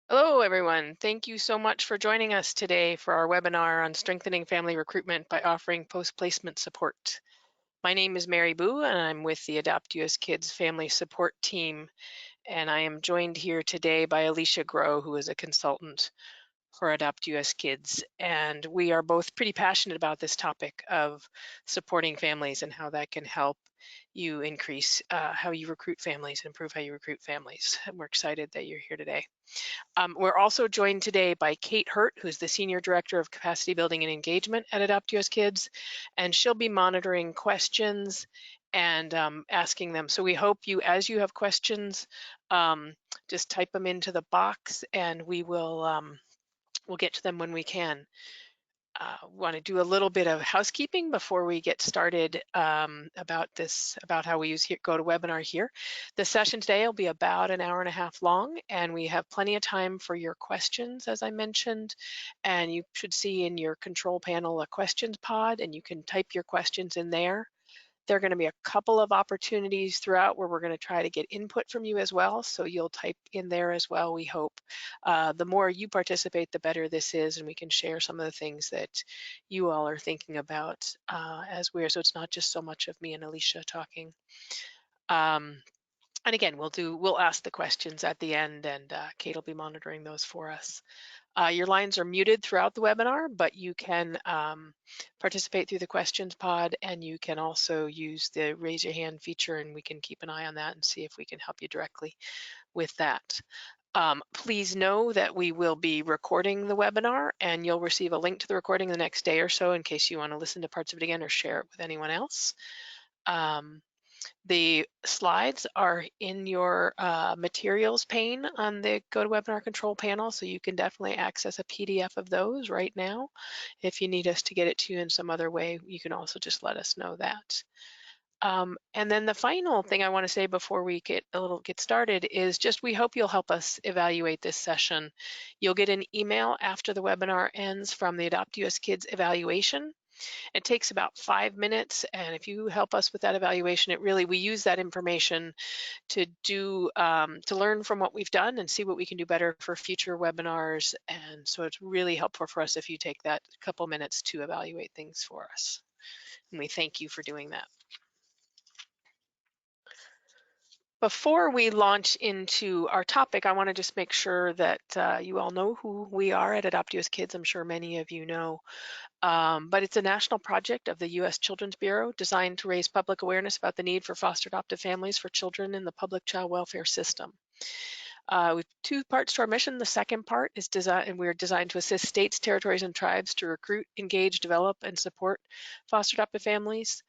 Hello, everyone. Thank you so much for joining us today for our webinar on strengthening family recruitment by offering post-placement support. My name is Mary Boo, and I'm with the AdoptUSKids family support team. And I am joined here today by Alicia Groh, who is a consultant for AdoptUSKids. And we are both pretty passionate about this topic of supporting families and how that can help you increase how you recruit families, improve how you recruit families. And we're excited that you're here today. We're also joined today by Kate Hurt, who's the Senior Director of Capacity Building and Engagement at AdoptUSKids, and she'll be monitoring questions and asking them. So we hope you, as you have questions, just type them into the box and we'll get to them when we can. Want to do a little bit of housekeeping before we get started about how we use GoToWebinar here. The session today will be about an hour and a half long, and we have plenty of time for your questions, as I mentioned. And you should see in your control panel a questions pod, and you can type your questions in there. There are going to be a couple of opportunities throughout where we're going to try to get input from you as well. So you'll type in there as well, we hope. The more you participate, the better this is, and we can share some of the things that you all are thinking about as we're, so it's not just so much of me and Alicia talking. And again, we'll ask the questions at the end, and Kate will be monitoring those for us. Your lines are muted throughout the webinar, but you can participate through the questions pod, and you can also use the raise your hand feature, and we can keep an eye on that and see if we can help you directly with that. Please know that we will be recording the webinar, and you'll receive a link to the recording the next day or so in case you want to listen to parts of it again or share it with anyone else. The slides are in your materials pane on the GoToWebinar control panel, so you can definitely access a PDF of those right now. If you need us to get it to you in some other way, you can also just let us know that. And then the final thing I want to say before we get started is just we hope you'll help us evaluate this session. You'll get an email after the webinar ends from the AdoptUSKids evaluation. It takes about 5 minutes, and if you help us with that evaluation, we use that information to learn from what we've done and see what we can do better for future webinars. And so it's really helpful for us if you take that couple minutes to evaluate things for us. And we thank you for doing that. Before we launch into our topic, I want to just make sure that you all know who we are at AdoptUSKids. I'm sure many of you know. But it's a national project of the U.S. Children's Bureau designed to raise public awareness about the need for foster adoptive families for children in the public child welfare system. With 2 parts to our mission. The second part is we're designed to assist states, territories, and tribes to recruit, engage, develop, and support foster adoptive families.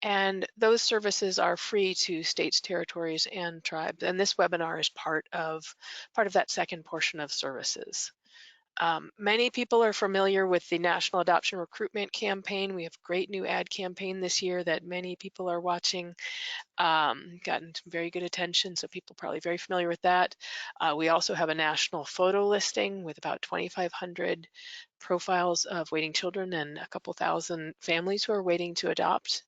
And those services are free to states, territories, and tribes. And this webinar is part of that second portion of services. Many people are familiar with the National Adoption Recruitment Campaign. We have a great new ad campaign this year that many people are watching, gotten some very good attention, so people are probably very familiar with that. We also have a national photo listing with about 2,500 profiles of waiting children and a couple thousand families who are waiting to adopt.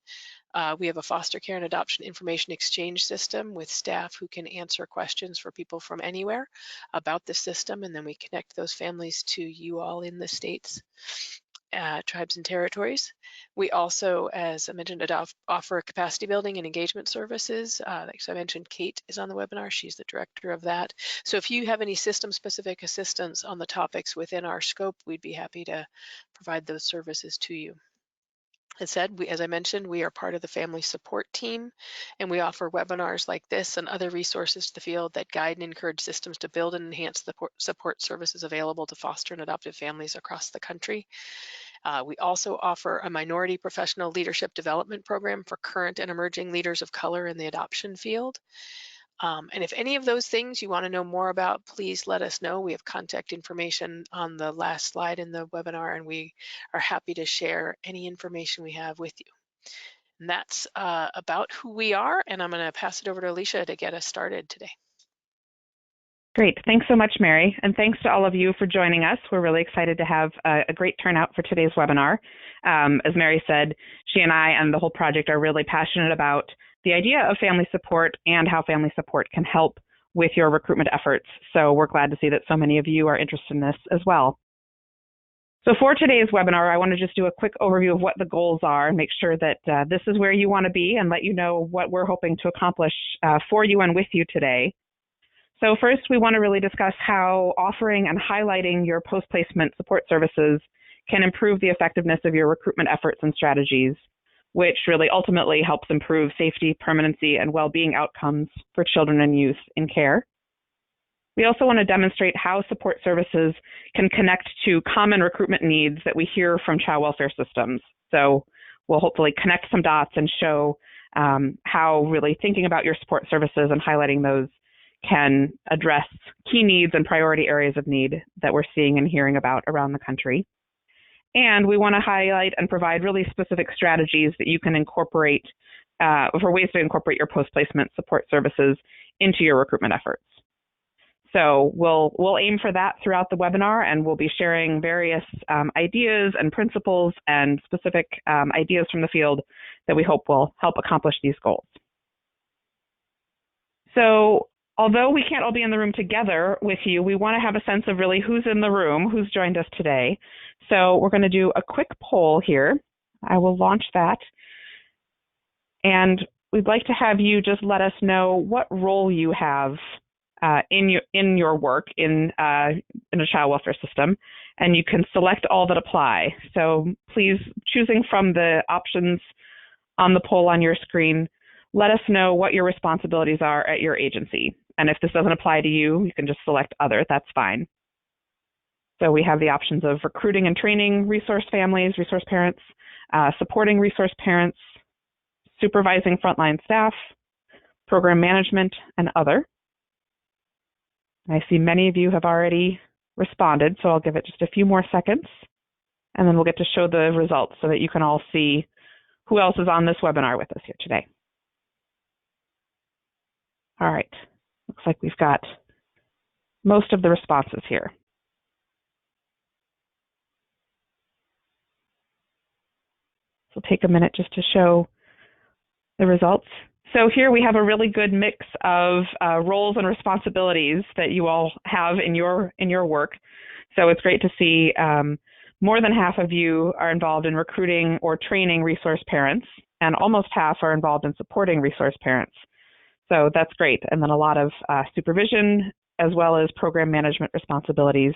We have a foster care and adoption information exchange system with staff who can answer questions for people from anywhere about the system, and then we connect those families to you all in the states, tribes, and territories. We also, as I mentioned, offer capacity building and engagement services. Like I mentioned, Kate is on the webinar. She's the director of that. So if you have any system-specific assistance on the topics within our scope, we'd be happy to provide those services to you. As I mentioned, we are part of the family support team, and we offer webinars like this and other resources to the field that guide and encourage systems to build and enhance the support services available to foster and adoptive families across the country. We also offer a minority professional leadership development program for current and emerging leaders of color in the adoption field. And if any of those things you want to know more about, please let us know. We have contact information on the last slide in the webinar, and we are happy to share any information we have with you. And that's about who we are, and I'm going to pass it over to Alicia to get us started today. Great. Thanks so much, Mary. And thanks to all of you for joining us. We're really excited to have a great turnout for today's webinar. As Mary said, she and I and the whole project are really passionate about the idea of family support and how family support can help with your recruitment efforts. So we're glad to see that so many of you are interested in this as well. So for today's webinar, I want to just do a quick overview of what the goals are and make sure that this is where you want to be and let you know what we're hoping to accomplish for you and with you today. So first, we want to really discuss how offering and highlighting your post-placement support services can improve the effectiveness of your recruitment efforts and strategies, which really ultimately helps improve safety, permanency, and well-being outcomes for children and youth in care. We also want to demonstrate how support services can connect to common recruitment needs that we hear from child welfare systems. So we'll hopefully connect some dots and show how really thinking about your support services and highlighting those can address key needs and priority areas of need that we're seeing and hearing about around the country. And we want to highlight and provide really specific strategies that you can incorporate for ways to incorporate your post-placement support services into your recruitment efforts. So we'll aim for that throughout the webinar, and we'll be sharing various ideas and principles and specific ideas from the field that we hope will help accomplish these goals. So although we can't all be in the room together with you, we want to have a sense of really who's in the room, who's joined us today. So we're going to do a quick poll here. I will launch that. And we'd like to have you just let us know what role you have in your work in a child welfare system, and you can select all that apply. So please, choosing from the options on the poll on your screen, let us know what your responsibilities are at your agency. And if this doesn't apply to you, you can just select other, that's fine. So we have the options of recruiting and training resource families, resource parents, supporting resource parents, supervising frontline staff, program management, and other. I see many of you have already responded, so I'll give it just a few more seconds, and then we'll get to show the results so that you can all see who else is on this webinar with us here today. All right, looks like we've got most of the responses here. So take a minute just to show the results. So here we have a really good mix of roles and responsibilities that you all have in your work. So it's great to see more than half of you are involved in recruiting or training resource parents, and almost half are involved in supporting resource parents. So that's great. And then a lot of supervision as well as program management responsibilities.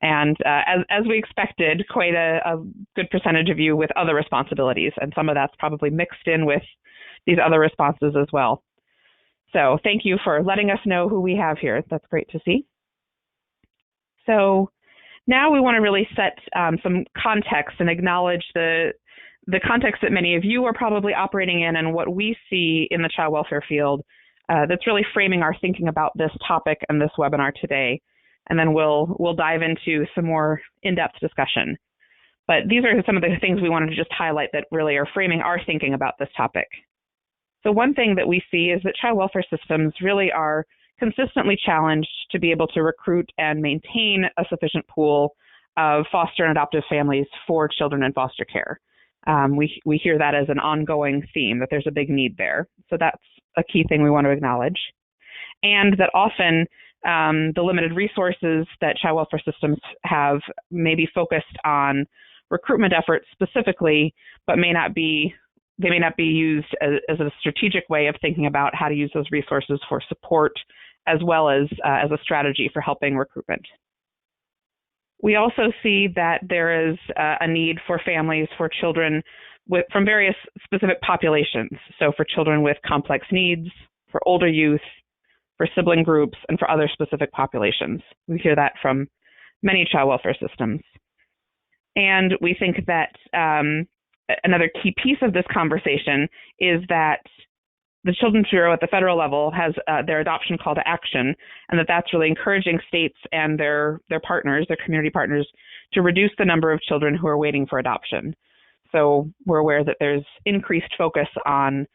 And as we expected, quite a good percentage of you with other responsibilities, and some of that's probably mixed in with these other responses as well. So thank you for letting us know who we have here. That's great to see. So now we want to really set some context and acknowledge the context that many of you are probably operating in and what we see in the child welfare field that's really framing our thinking about this topic and this webinar today. And then we'll dive into some more in-depth discussion. But these are some of the things we wanted to just highlight that really are framing our thinking about this topic. So one thing that we see is that child welfare systems really are consistently challenged to be able to recruit and maintain a sufficient pool of foster and adoptive families for children in foster care. We hear that as an ongoing theme, that there's a big need there. So that's a key thing we want to acknowledge. And that often the limited resources that child welfare systems have may be focused on recruitment efforts specifically, but they may not be used as a strategic way of thinking about how to use those resources for support as well as a strategy for helping recruitment. We also see that there is a need for families for children from various specific populations. So for children with complex needs, for older youth, for sibling groups, and for other specific populations. We hear that from many child welfare systems. And we think that another key piece of this conversation is that the Children's Bureau at the federal level has their adoption call to action, and that's really encouraging states and their partners, their community partners, to reduce the number of children who are waiting for adoption. So we're aware that there's increased focus on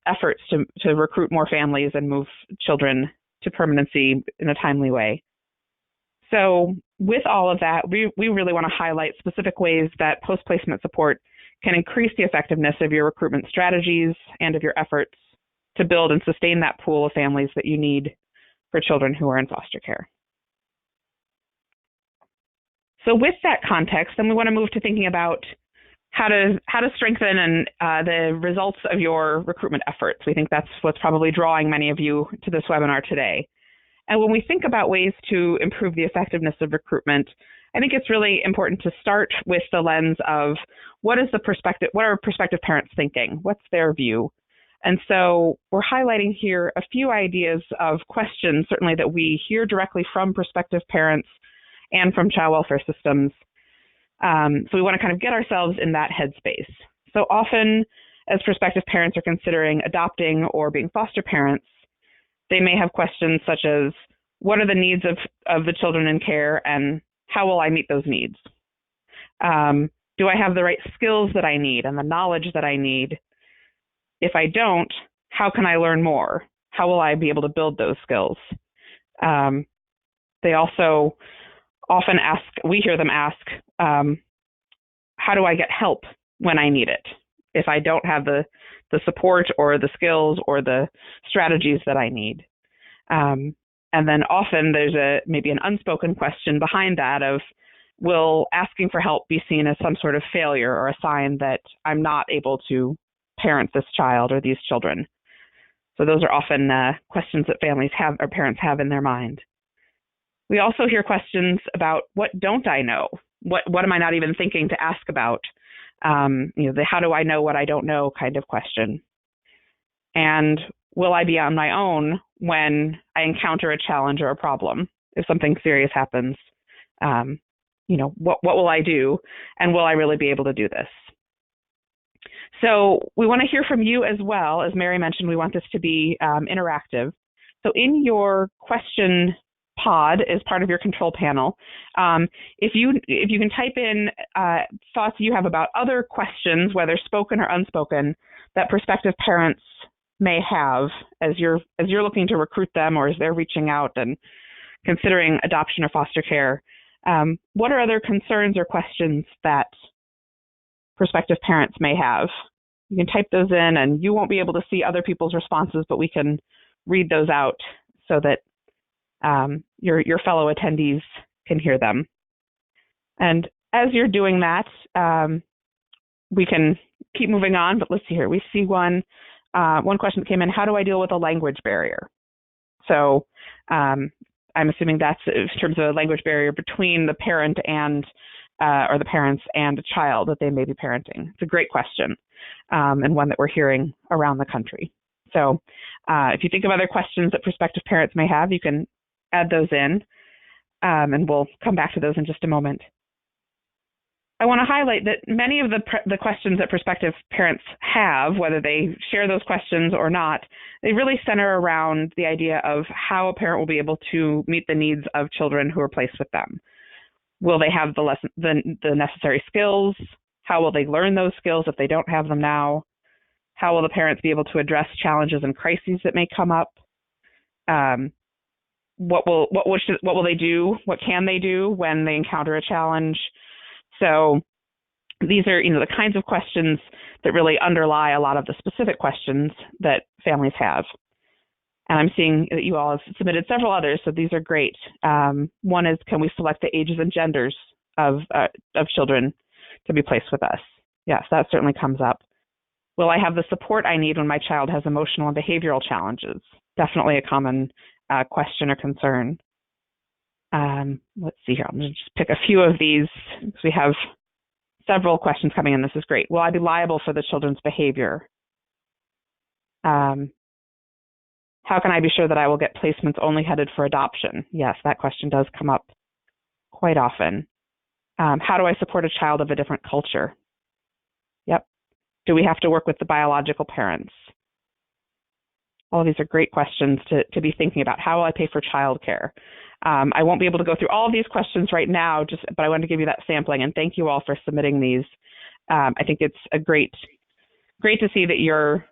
efforts to recruit more families and move children to permanency in a timely way. So with all of that, we really want to highlight specific ways that post-placement support can increase the effectiveness of your recruitment strategies and of your efforts to build and sustain that pool of families that you need for children who are in foster care. So with that context, then we want to move to thinking about how to strengthen the results of your recruitment efforts. We think that's what's probably drawing many of you to this webinar today. And when we think about ways to improve the effectiveness of recruitment, I think it's really important to start with the lens of what are prospective parents thinking? What's their view? And so we're highlighting here a few ideas of questions, certainly that we hear directly from prospective parents and from child welfare systems. So we want to kind of get ourselves in that headspace. So often, as prospective parents are considering adopting or being foster parents, they may have questions such as, what are the needs of the children in care, and how will I meet those needs? Do I have the right skills that I need and the knowledge that I need? If I don't, how can I learn more? How will I be able to build those skills? They also often ask, we hear them ask, how do I get help when I need it? If I don't have the support or the skills or the strategies that I need. And then often there's maybe an unspoken question behind that of, will asking for help be seen as some sort of failure or a sign that I'm not able to parent this child or these children? So those are often questions that families have or parents have in their mind. We also hear questions about, what don't I know? What am I not even thinking to ask about? The how do I know what I don't know kind of question. And will I be on my own when I encounter a challenge or a problem? If something serious happens, what will I do? And will I really be able to do this? So we want to hear from you as well. As Mary mentioned, we want this to be interactive. So in your question pod is part of your control panel. If you can type in thoughts you have about other questions, whether spoken or unspoken, that prospective parents may have as you're looking to recruit them or as they're reaching out and considering adoption or foster care, what are other concerns or questions that prospective parents may have? You can type those in, and you won't be able to see other people's responses, but we can read those out so that your fellow attendees can hear them. And as you're doing that, we can keep moving on, but let's see here. We see one question that came in: how do I deal with a language barrier? So I'm assuming that's in terms of a language barrier between the parent and or the parents and a child that they may be parenting. It's a great question, and one that we're hearing around the country. So if you think of other questions that prospective parents may have, you can add those in, and we'll come back to those in just a moment. I want to highlight that many of the questions that prospective parents have, whether they share those questions or not, they really center around the idea of how a parent will be able to meet the needs of children who are placed with them. Will they have the necessary skills? How will they learn those skills if they don't have them now? How will the parents be able to address challenges and crises that may come up? What will they do? What can they do when they encounter a challenge? So these are, the kinds of questions that really underlie a lot of the specific questions that families have. And I'm seeing that you all have submitted several others, so these are great. One is, can we select the ages and genders of children to be placed with us? Yes, that certainly comes up. Will I have the support I need when my child has emotional and behavioral challenges? Definitely a common question or concern. Let's see here. I'm going to just pick a few of these because we have several questions coming in. This is great. Will I be liable for the children's behavior? How can I be sure that I will get placements only headed for adoption? Yes, that question does come up quite often. How do I support a child of a different culture? Yep. Do we have to work with the biological parents? All of these are great questions to be thinking about. How will I pay for childcare? I won't be able to go through all of these questions right now, but I wanted to give you that sampling, and thank you all for submitting these. I think it's great to see that you're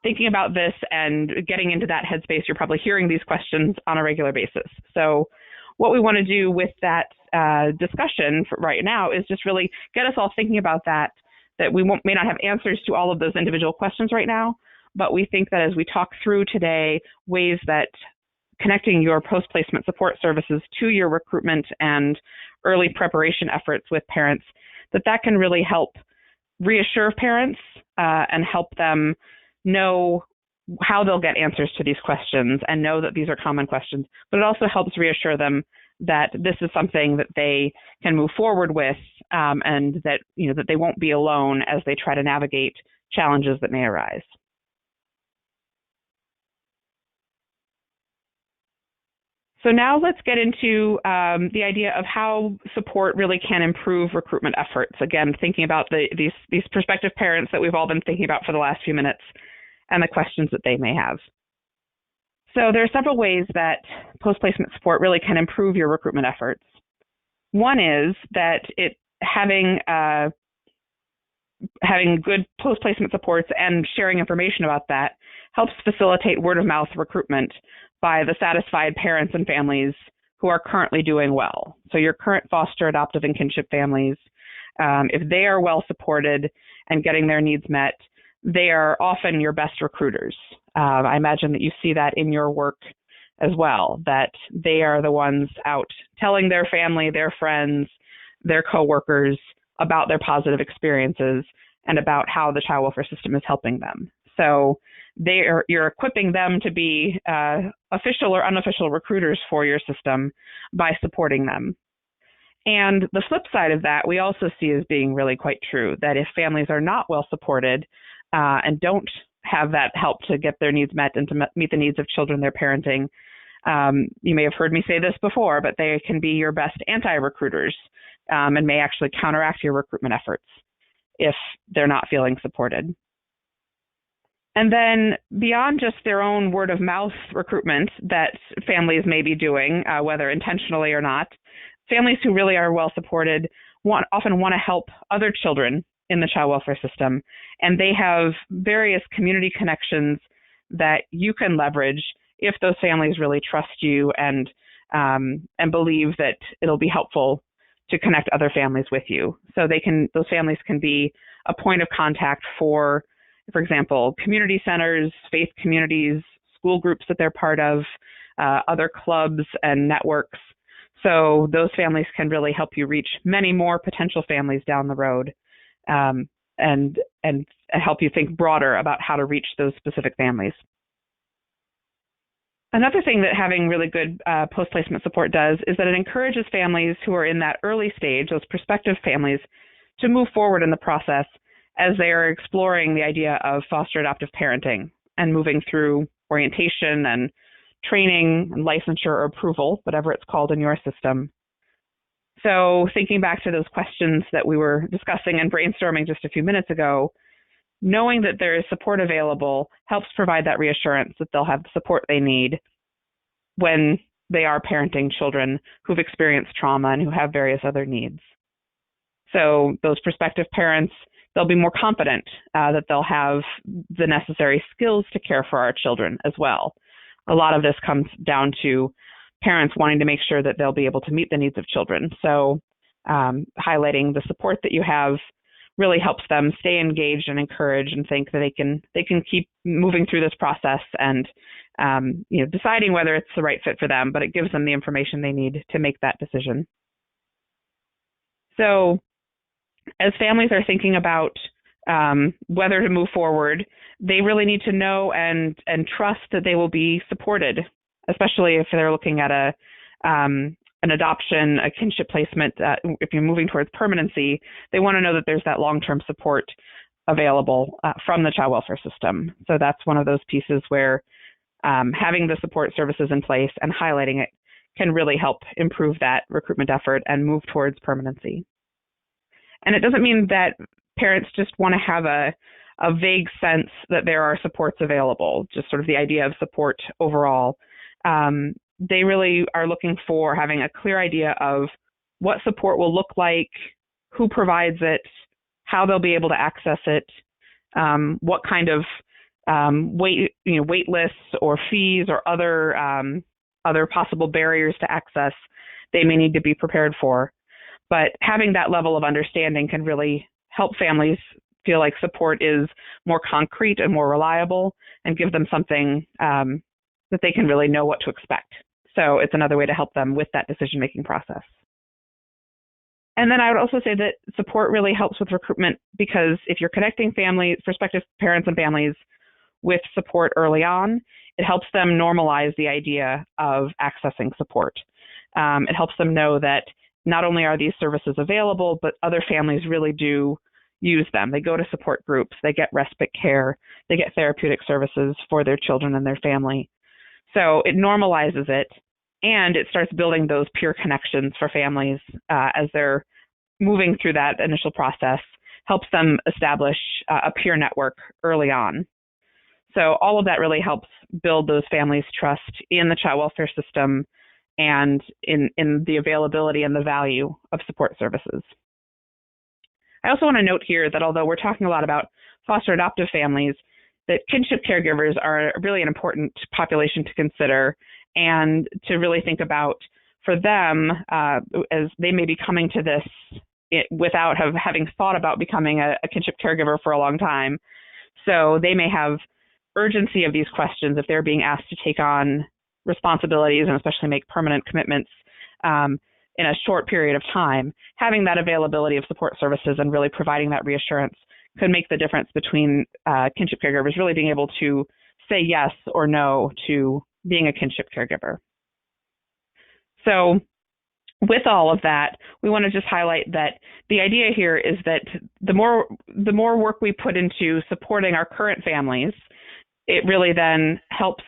thinking about this and getting into that headspace. You're probably hearing these questions on a regular basis. So what we want to do with that discussion for right now is just really get us all thinking about that we may not have answers to all of those individual questions right now, but we think that as we talk through today, ways that connecting your post-placement support services to your recruitment and early preparation efforts with parents, that can really help reassure parents and help them know how they'll get answers to these questions and know that these are common questions. But it also helps reassure them that this is something that they can move forward with, and that that they won't be alone as they try to navigate challenges that may arise. So now let's get into the idea of how support really can improve recruitment efforts. Again, thinking about these prospective parents that we've all been thinking about for the last few minutes and the questions that they may have. So there are several ways that post-placement support really can improve your recruitment efforts. One is that having good post-placement supports and sharing information about that helps facilitate word-of-mouth recruitment by the satisfied parents and families who are currently doing well. So your current foster, adoptive, and kinship families, if they are well supported and getting their needs met, they are often your best recruiters. I imagine that you see that in your work as well, that they are the ones out telling their family, their friends, their coworkers about their positive experiences and about how the child welfare system is helping them. So you're equipping them to be official or unofficial recruiters for your system by supporting them. And the flip side of that, we also see as being really quite true, that if families are not well supported and don't have that help to get their needs met and to meet the needs of children they're parenting, you may have heard me say this before, but they can be your best anti-recruiters and may actually counteract your recruitment efforts if they're not feeling supported. And then beyond just their own word-of-mouth recruitment that families may be doing, whether intentionally or not, families who really are well supported often want to help other children in the child welfare system, and they have various community connections that you can leverage if those families really trust you and believe that it'll be helpful to connect other families with you. So those families can be a point of contact for example, community centers, faith communities, school groups that they're part of, other clubs and networks. So those families can really help you reach many more potential families down the road, and help you think broader about how to reach those specific families. Another thing that having really good post-placement support does is that it encourages families who are in that early stage, those prospective families, to move forward in the process as they are exploring the idea of foster adoptive parenting and moving through orientation and training and licensure or approval, whatever it's called in your system. So thinking back to those questions that we were discussing and brainstorming just a few minutes ago, knowing that there is support available helps provide that reassurance that they'll have the support they need when they are parenting children who've experienced trauma and who have various other needs. So those prospective parents, they'll be more confident that they'll have the necessary skills to care for our children as well. A lot of this comes down to parents wanting to make sure that they'll be able to meet the needs of children. So highlighting the support that you have really helps them stay engaged and encouraged and think that they can keep moving through this process and deciding whether it's the right fit for them, but it gives them the information they need to make that decision. So as families are thinking about whether to move forward, they really need to know and trust that they will be supported, especially if they're looking at an adoption, a kinship placement. If you're moving towards permanency, they want to know that there's that long-term support available from the child welfare system. So that's one of those pieces where having the support services in place and highlighting it can really help improve that recruitment effort and move towards permanency. And it doesn't mean that parents just want to have a vague sense that there are supports available, just sort of the idea of support overall. They really are looking for having a clear idea of what support will look like, who provides it, how they'll be able to access it, what kind of wait lists or fees or other possible barriers to access they may need to be prepared for. But having that level of understanding can really help families feel like support is more concrete and more reliable and give them something that they can really know what to expect. So it's another way to help them with that decision-making process. And then I would also say that support really helps with recruitment, because if you're connecting families, prospective parents and families, with support early on, it helps them normalize the idea of accessing support. It helps them know that not only are these services available, but other families really do use them. They go to support groups, they get respite care, they get therapeutic services for their children and their family. So it normalizes it, and it starts building those peer connections for families as they're moving through that initial process, helps them establish a peer network early on. So all of that really helps build those families' trust in the child welfare system and in the availability and the value of support services. I also want to note here that although we're talking a lot about foster adoptive families, that kinship caregivers are really an important population to consider and to really think about for them as they may be coming to this without having thought about becoming a kinship caregiver for a long time. So they may have urgency of these questions if they're being asked to take on responsibilities and especially make permanent commitments in a short period of time. Having that availability of support services and really providing that reassurance could make the difference between kinship caregivers really being able to say yes or no to being a kinship caregiver. So with all of that, we want to just highlight that the idea here is that the more work we put into supporting our current families, it really then helps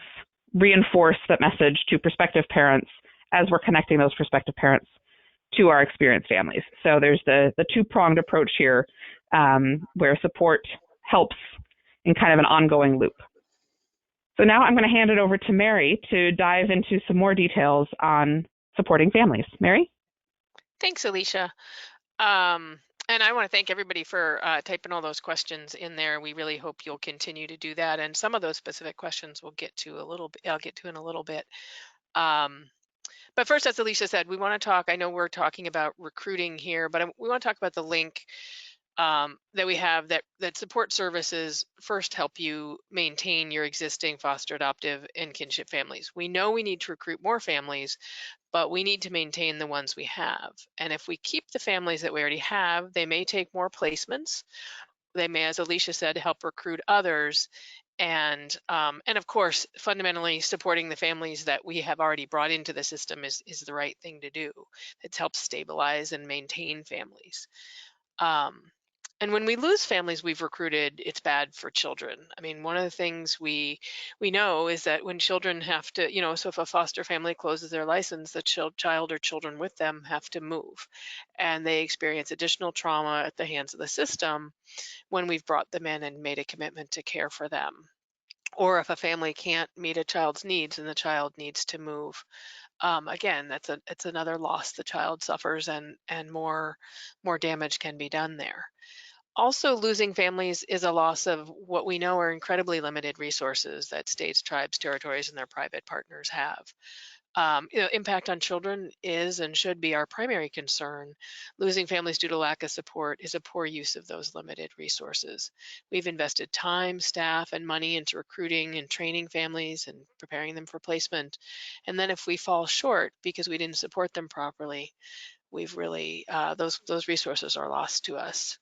reinforce that message to prospective parents as we're connecting those prospective parents to our experienced families. So there's the two-pronged approach here where support helps in kind of an ongoing loop. So now I'm going to hand it over to Mary to dive into some more details on supporting families. Mary? Thanks, Alicia. And I want to thank everybody for typing all those questions in there. We really hope you'll continue to do that. And some of those specific questions we'll get to a little bit. I'll get to in a little bit. But first, as Alicia said, we want to talk. I know we're talking about recruiting here, but we want to talk about the link that we have that support services first help you maintain your existing foster adoptive and kinship families. We know we need to recruit more families, but we need to maintain the ones we have. And if we keep the families that we already have, they may take more placements. They may, as Alicia said, help recruit others. And of course, fundamentally supporting the families that we have already brought into the system is the right thing to do. It helps stabilize and maintain families. And when we lose families we've recruited, it's bad for children. I mean, one of the things we know is that when children have to, so if a foster family closes their license, the child or children with them have to move, and they experience additional trauma at the hands of the system when we've brought them in and made a commitment to care for them. Or if a family can't meet a child's needs and the child needs to move, again, it's another loss the child suffers, and more damage can be done there. Also, losing families is a loss of what we know are incredibly limited resources that states, tribes, territories, and their private partners have. Impact on children is and should be our primary concern. Losing families due to lack of support is a poor use of those limited resources. We've invested time, staff, and money into recruiting and training families and preparing them for placement. And then if we fall short because we didn't support them properly, we've really, those resources are lost to us.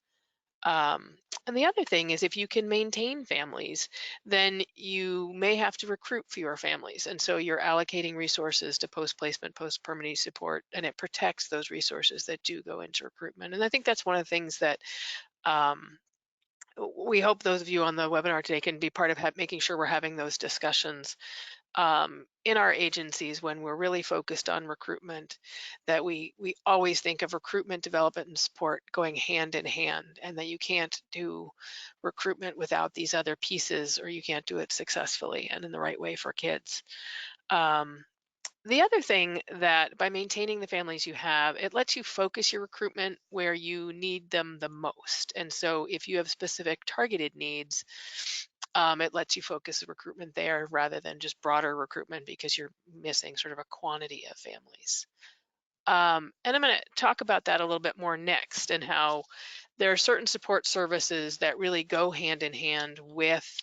And the other thing is, if you can maintain families, then you may have to recruit fewer families. And so you're allocating resources to post-placement, post-permanency support, and it protects those resources that do go into recruitment. And I think that's one of the things that we hope those of you on the webinar today can be part of making sure we're having those discussions in our agencies when we're really focused on recruitment, that we always think of recruitment, development, and support going hand in hand, and that you can't do recruitment without these other pieces, or you can't do it successfully and in the right way for kids. The other thing, that by maintaining the families you have, it lets you focus your recruitment where you need them the most. And so if you have specific targeted needs, it lets you focus the recruitment there rather than just broader recruitment because you're missing sort of a quantity of families. And I'm going to talk about that a little bit more next, and how there are certain support services that really go hand in hand with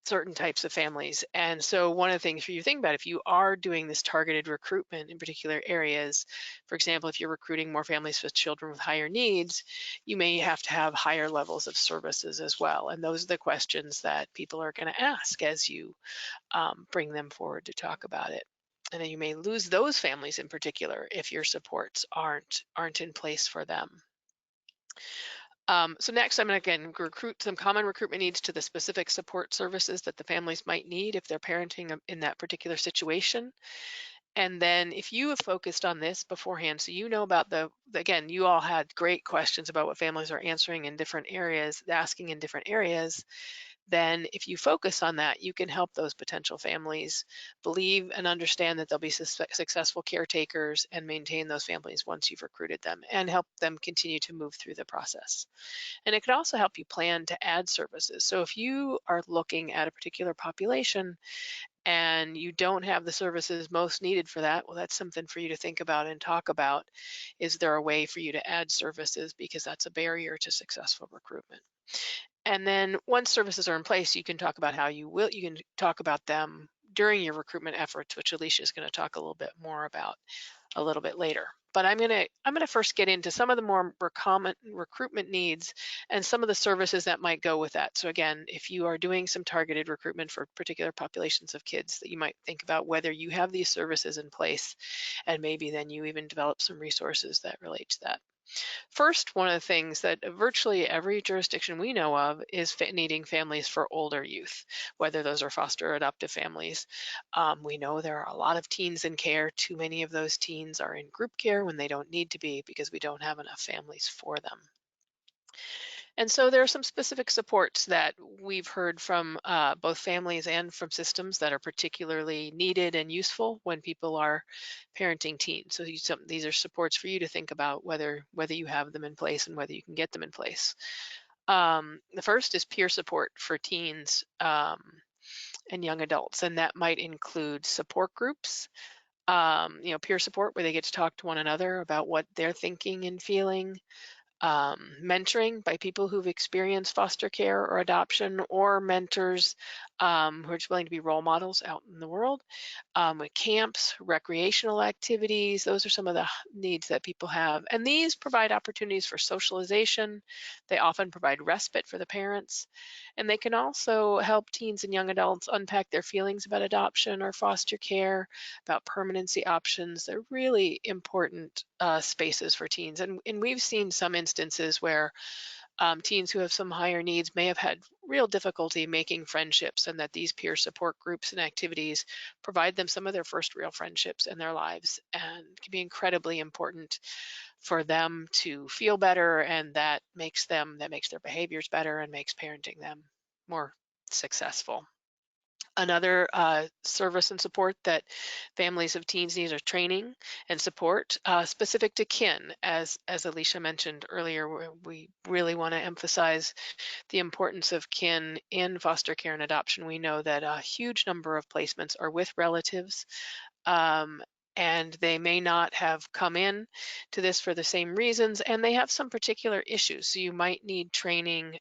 certain types of families. And so one of the things for you to think about, if you are doing this targeted recruitment in particular areas, for example, if you're recruiting more families with children with higher needs, you may have to have higher levels of services as well. And those are the questions that people are going to ask as you bring them forward to talk about it. And then you may lose those families in particular if your supports aren't in place for them. So next, I'm going to again recruit some common recruitment needs to the specific support services that the families might need if they're parenting in that particular situation. And then if you have focused on this beforehand, so you know about again, you all had great questions about what families are answering in different areas, asking in different areas, then if you focus on that, you can help those potential families believe and understand that they'll be successful caretakers and maintain those families once you've recruited them and help them continue to move through the process. And it can also help you plan to add services. So if you are looking at a particular population and you don't have the services most needed for that, well, that's something for you to think about and talk about. Is there a way for you to add services? Because that's a barrier to successful recruitment. And then once services are in place, you can talk about you can talk about them during your recruitment efforts, which Alicia is going to talk a little bit more about a little bit later. But I'm gonna first get into some of the more common recruitment needs and some of the services that might go with that. So again, if you are doing some targeted recruitment for particular populations of kids, that you might think about whether you have these services in place, and maybe then you even develop some resources that relate to that. First, one of the things that virtually every jurisdiction we know of is needing families for older youth, whether those are foster or adoptive families. We know there are a lot of teens in care. Too many of those teens are in group care when they don't need to be because we don't have enough families for them. And so there are some specific supports that we've heard from both families and from systems that are particularly needed and useful when people are parenting teens. So these are supports for you to think about whether you have them in place and whether you can get them in place. The first is peer support for teens and young adults, and that might include support groups. Peer support where they get to talk to one another about what they're thinking and feeling, mentoring by people who've experienced foster care or adoption, or mentors who are just willing to be role models out in the world. With camps, recreational activities, those are some of the needs that people have. And these provide opportunities for socialization. They often provide respite for the parents. And they can also help teens and young adults unpack their feelings about adoption or foster care, about permanency options. They're really important spaces for teens. And we've seen some instances where teens who have some higher needs may have had real difficulty making friendships, and that these peer support groups and activities provide them some of their first real friendships in their lives, and can be incredibly important for them to feel better, and that makes their behaviors better and makes parenting them more successful. Another service and support that families of teens need are training and support specific to kin. As Alicia mentioned earlier, we really want to emphasize the importance of kin in foster care and adoption. We know that a huge number of placements are with relatives, and they may not have come in to this for the same reasons, and they have some particular issues. So you might need training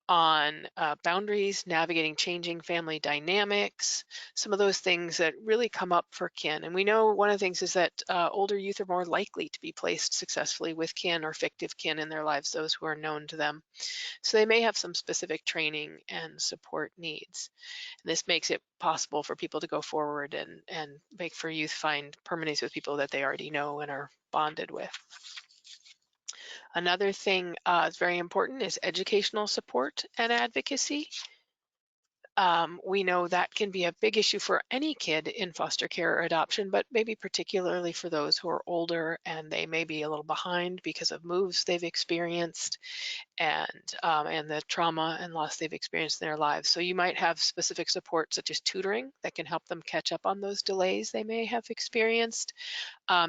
on boundaries, navigating changing family dynamics, some of those things that really come up for kin. And we know one of the things is that older youth are more likely to be placed successfully with kin or fictive kin in their lives, those who are known to them. So they may have some specific training and support needs. And this makes it possible for people to go forward and make for youth find permanence with people that they already know and are bonded with. Another thing is very important is educational support and advocacy. We know that can be a big issue for any kid in foster care or adoption, but maybe particularly for those who are older and they may be a little behind because of moves they've experienced and the trauma and loss they've experienced in their lives. So you might have specific support such as tutoring that can help them catch up on those delays they may have experienced.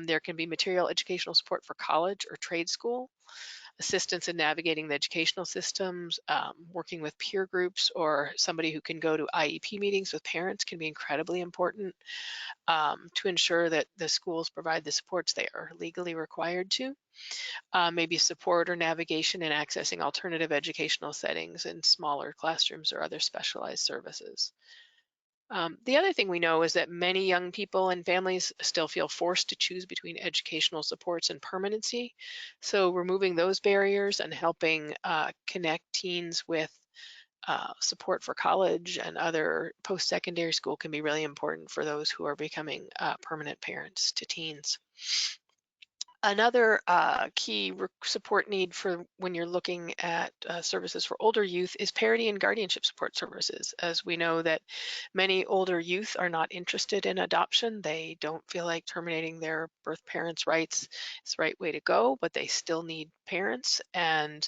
There can be material educational support for college or trade school. assistance in navigating the educational systems, working with peer groups, or somebody who can go to IEP meetings with parents can be incredibly important to ensure that the schools provide the supports they are legally required to. Maybe support or navigation in accessing alternative educational settings in smaller classrooms or other specialized services. The other thing we know is that many young people and families still feel forced to choose between educational supports and permanency. So removing those barriers and helping connect teens with support for college and other post-secondary school can be really important for those who are becoming permanent parents to teens. Another key support need for when you're looking at services for older youth is parity and guardianship support services. As we know that many older youth are not interested in adoption. They don't feel like terminating their birth parents' rights is the right way to go, but they still need parents. And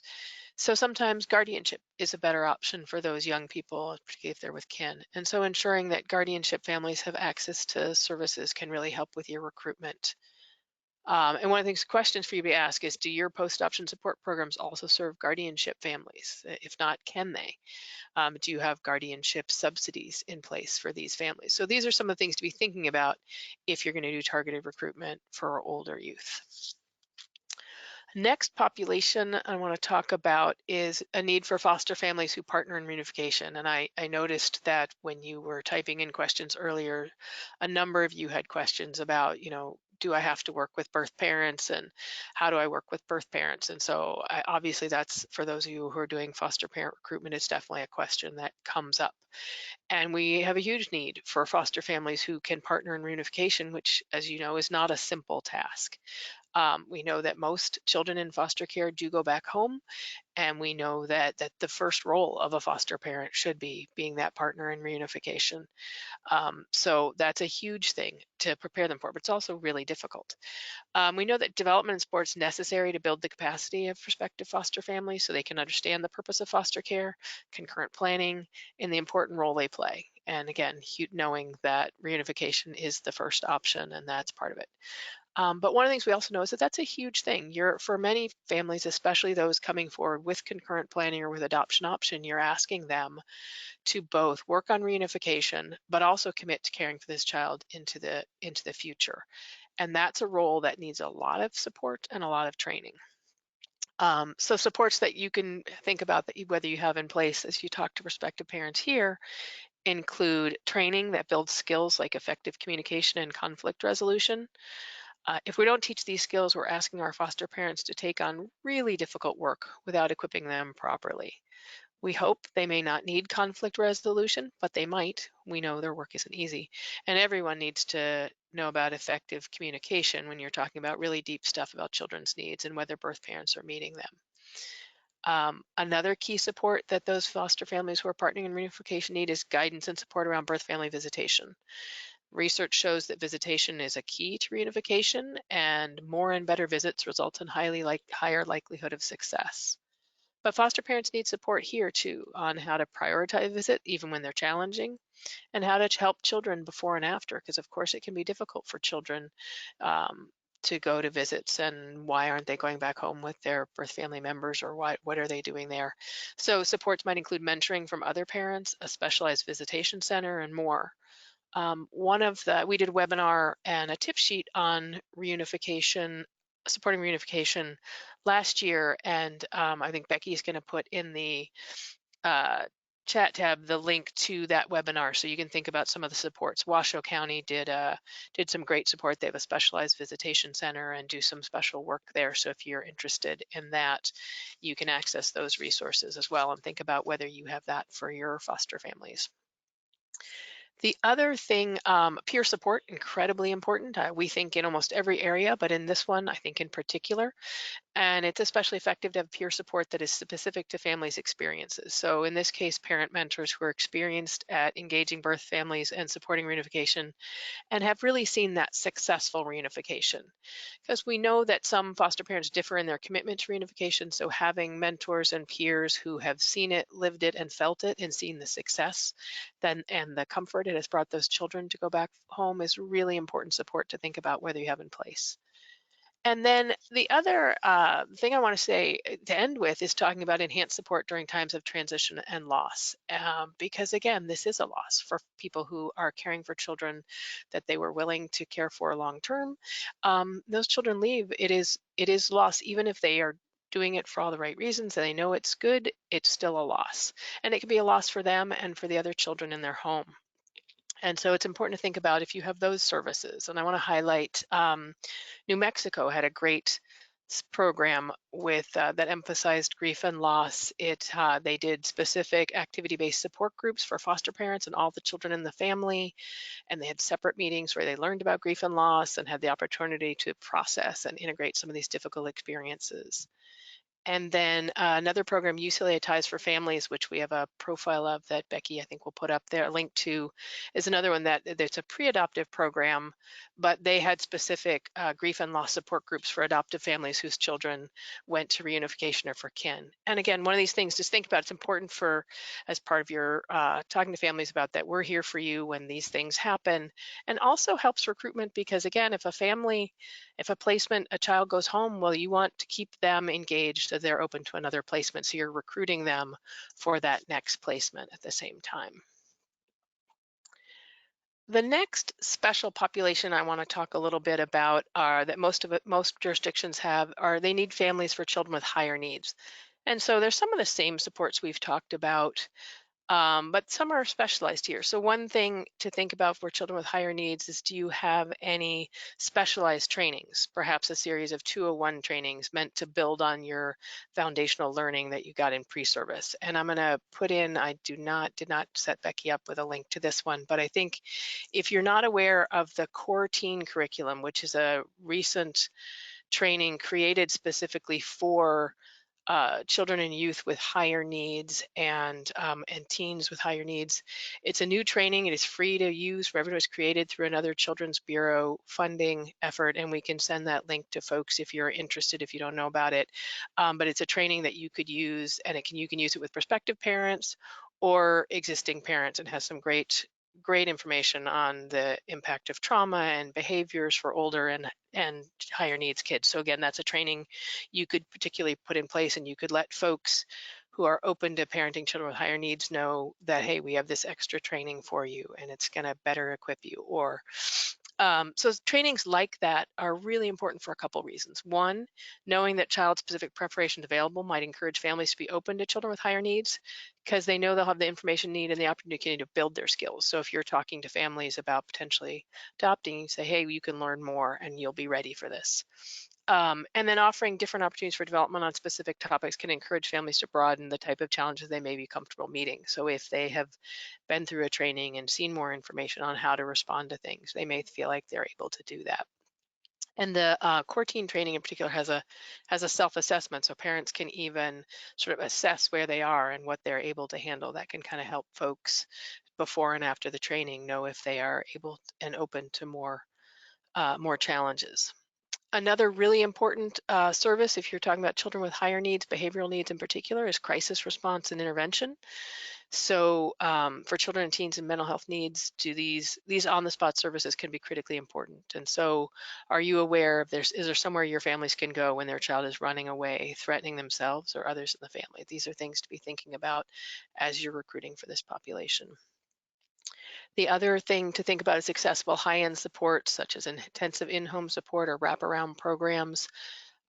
so sometimes guardianship is a better option for those young people, particularly if they're with kin. And so ensuring that guardianship families have access to services can really help with your recruitment. And one of the questions for you to ask is, do your post-adoption support programs also serve guardianship families? If not, can they? Do you have guardianship subsidies in place for these families? So these are some of the things to be thinking about if you're going to do targeted recruitment for older youth. Next population I want to talk about is a need for foster families who partner in reunification. And I noticed that when you were typing in questions earlier, a number of you had questions about, do I have to work with birth parents and how do I work with birth parents? And so obviously that's for those of you who are doing foster parent recruitment, it's definitely a question that comes up. And we have a huge need for foster families who can partner in reunification, which, as you know, is not a simple task. We know that most children in foster care do go back home, and we know that the first role of a foster parent should be being that partner in reunification. So that's a huge thing to prepare them for, but it's also really difficult. We know that development and support is necessary to build the capacity of prospective foster families so they can understand the purpose of foster care, concurrent planning, and the important role they play. And again, knowing that reunification is the first option, and that's part of it. But one of the things we also know is that that's a huge thing. For many families, especially those coming forward with concurrent planning or with adoption option, you're asking them to both work on reunification, but also commit to caring for this child into the future. And that's a role that needs a lot of support and a lot of training. So supports that you can think about that whether you have in place as you talk to prospective parents here include training that builds skills like effective communication and conflict resolution. If we don't teach these skills, we're asking our foster parents to take on really difficult work without equipping them properly. We hope they may not need conflict resolution, but they might. We know their work isn't easy. And everyone needs to know about effective communication when you're talking about really deep stuff about children's needs and whether birth parents are meeting them. Another key support that those foster families who are partnering in reunification need is guidance and support around birth family visitation. Research shows that visitation is a key to reunification, and more and better visits result in higher likelihood of success. But foster parents need support here too on how to prioritize a visit even when they're challenging, and how to help children before and after, because of course it can be difficult for children to go to visits, and why aren't they going back home with their birth family members, or what are they doing there? So supports might include mentoring from other parents, a specialized visitation center, and more. We did a webinar and a tip sheet on reunification, supporting reunification last year, and I think Becky is going to put in the uh, chat tab the link to that webinar so you can think about some of the supports. Washoe County did some great support. They have a specialized visitation center and do some special work there. So if you're interested in that, you can access those resources as well and think about whether you have that for your foster families. The other thing, peer support, incredibly important. We think in almost every area, but in this one, I think in particular. And it's especially effective to have peer support that is specific to families' experiences. So in this case, parent mentors who are experienced at engaging birth families and supporting reunification and have really seen that successful reunification. Because we know that some foster parents differ in their commitment to reunification, so having mentors and peers who have seen it, lived it, and felt it, and seen the success and the comfort it has brought those children to go back home is really important support to think about whether you have in place. And then the other thing I want to say to end with is talking about enhanced support during times of transition and loss. Because again, this is a loss for people who are caring for children that they were willing to care for long term. Those children leave. It is loss, even if they are doing it for all the right reasons and they know it's good, it's still a loss. And it can be a loss for them and for the other children in their home. And so it's important to think about if you have those services. And I want to highlight New Mexico had a great program with that emphasized grief and loss. They did specific activity-based support groups for foster parents and all the children in the family, and they had separate meetings where they learned about grief and loss and had the opportunity to process and integrate some of these difficult experiences. And then another program, UCLA Ties for Families, which we have a profile of that Becky, I think, will put up there, a link to, is another one that's a pre-adoptive program, but they had specific grief and loss support groups for adoptive families whose children went to reunification or for kin. And again, one of these things, just think about, it's important for, as part of your talking to families about that, we're here for you when these things happen, and also helps recruitment because again, if a placement, a child goes home, well, you want to keep them engaged so they're open to another placement. So you're recruiting them for that next placement at the same time. The next special population I want to talk a little bit about are that most jurisdictions have are they need families for children with higher needs. And so there's some of the same supports we've talked about, but some are specialized here. So one thing to think about for children with higher needs is, do you have any specialized trainings, perhaps a series of 201 trainings meant to build on your foundational learning that you got in pre-service? And I'm going to put in, I did not set Becky up with a link to this one, but I think if you're not aware of the core teen curriculum, which is a recent training created specifically for children and youth with higher needs and teens with higher needs. It's a new training. It is free to use. It was created through another Children's Bureau funding effort, and we can send that link to folks if you're interested, if you don't know about it. But it's a training that you could use, and you can use it with prospective parents or existing parents, and has some great information on the impact of trauma and behaviors for older and higher needs kids. So again, that's a training you could particularly put in place, and you could let folks who are open to parenting children with higher needs know that, hey, we have this extra training for you and it's going to better equip you. Or so trainings like that are really important for a couple reasons. One, knowing that child-specific preparations available might encourage families to be open to children with higher needs because they know they'll have the information needed and the opportunity to build their skills. So if you're talking to families about potentially adopting, you say, hey, you can learn more and you'll be ready for this. And then offering different opportunities for development on specific topics can encourage families to broaden the type of challenges they may be comfortable meeting. So if they have been through a training and seen more information on how to respond to things, they may feel like they're able to do that. And the core teen training in particular has a self-assessment, so parents can even sort of assess where they are and what they're able to handle. That can kind of help folks before and after the training know if they are able and open to more challenges. Another really important service, if you're talking about children with higher needs, behavioral needs in particular, is crisis response and intervention. So for children and teens and mental health needs, these on-the-spot services can be critically important. And so are you aware of is there somewhere your families can go when their child is running away, threatening themselves or others in the family? These are things to be thinking about as you're recruiting for this population. The other thing to think about is accessible high-end support, such as intensive in-home support or wraparound programs.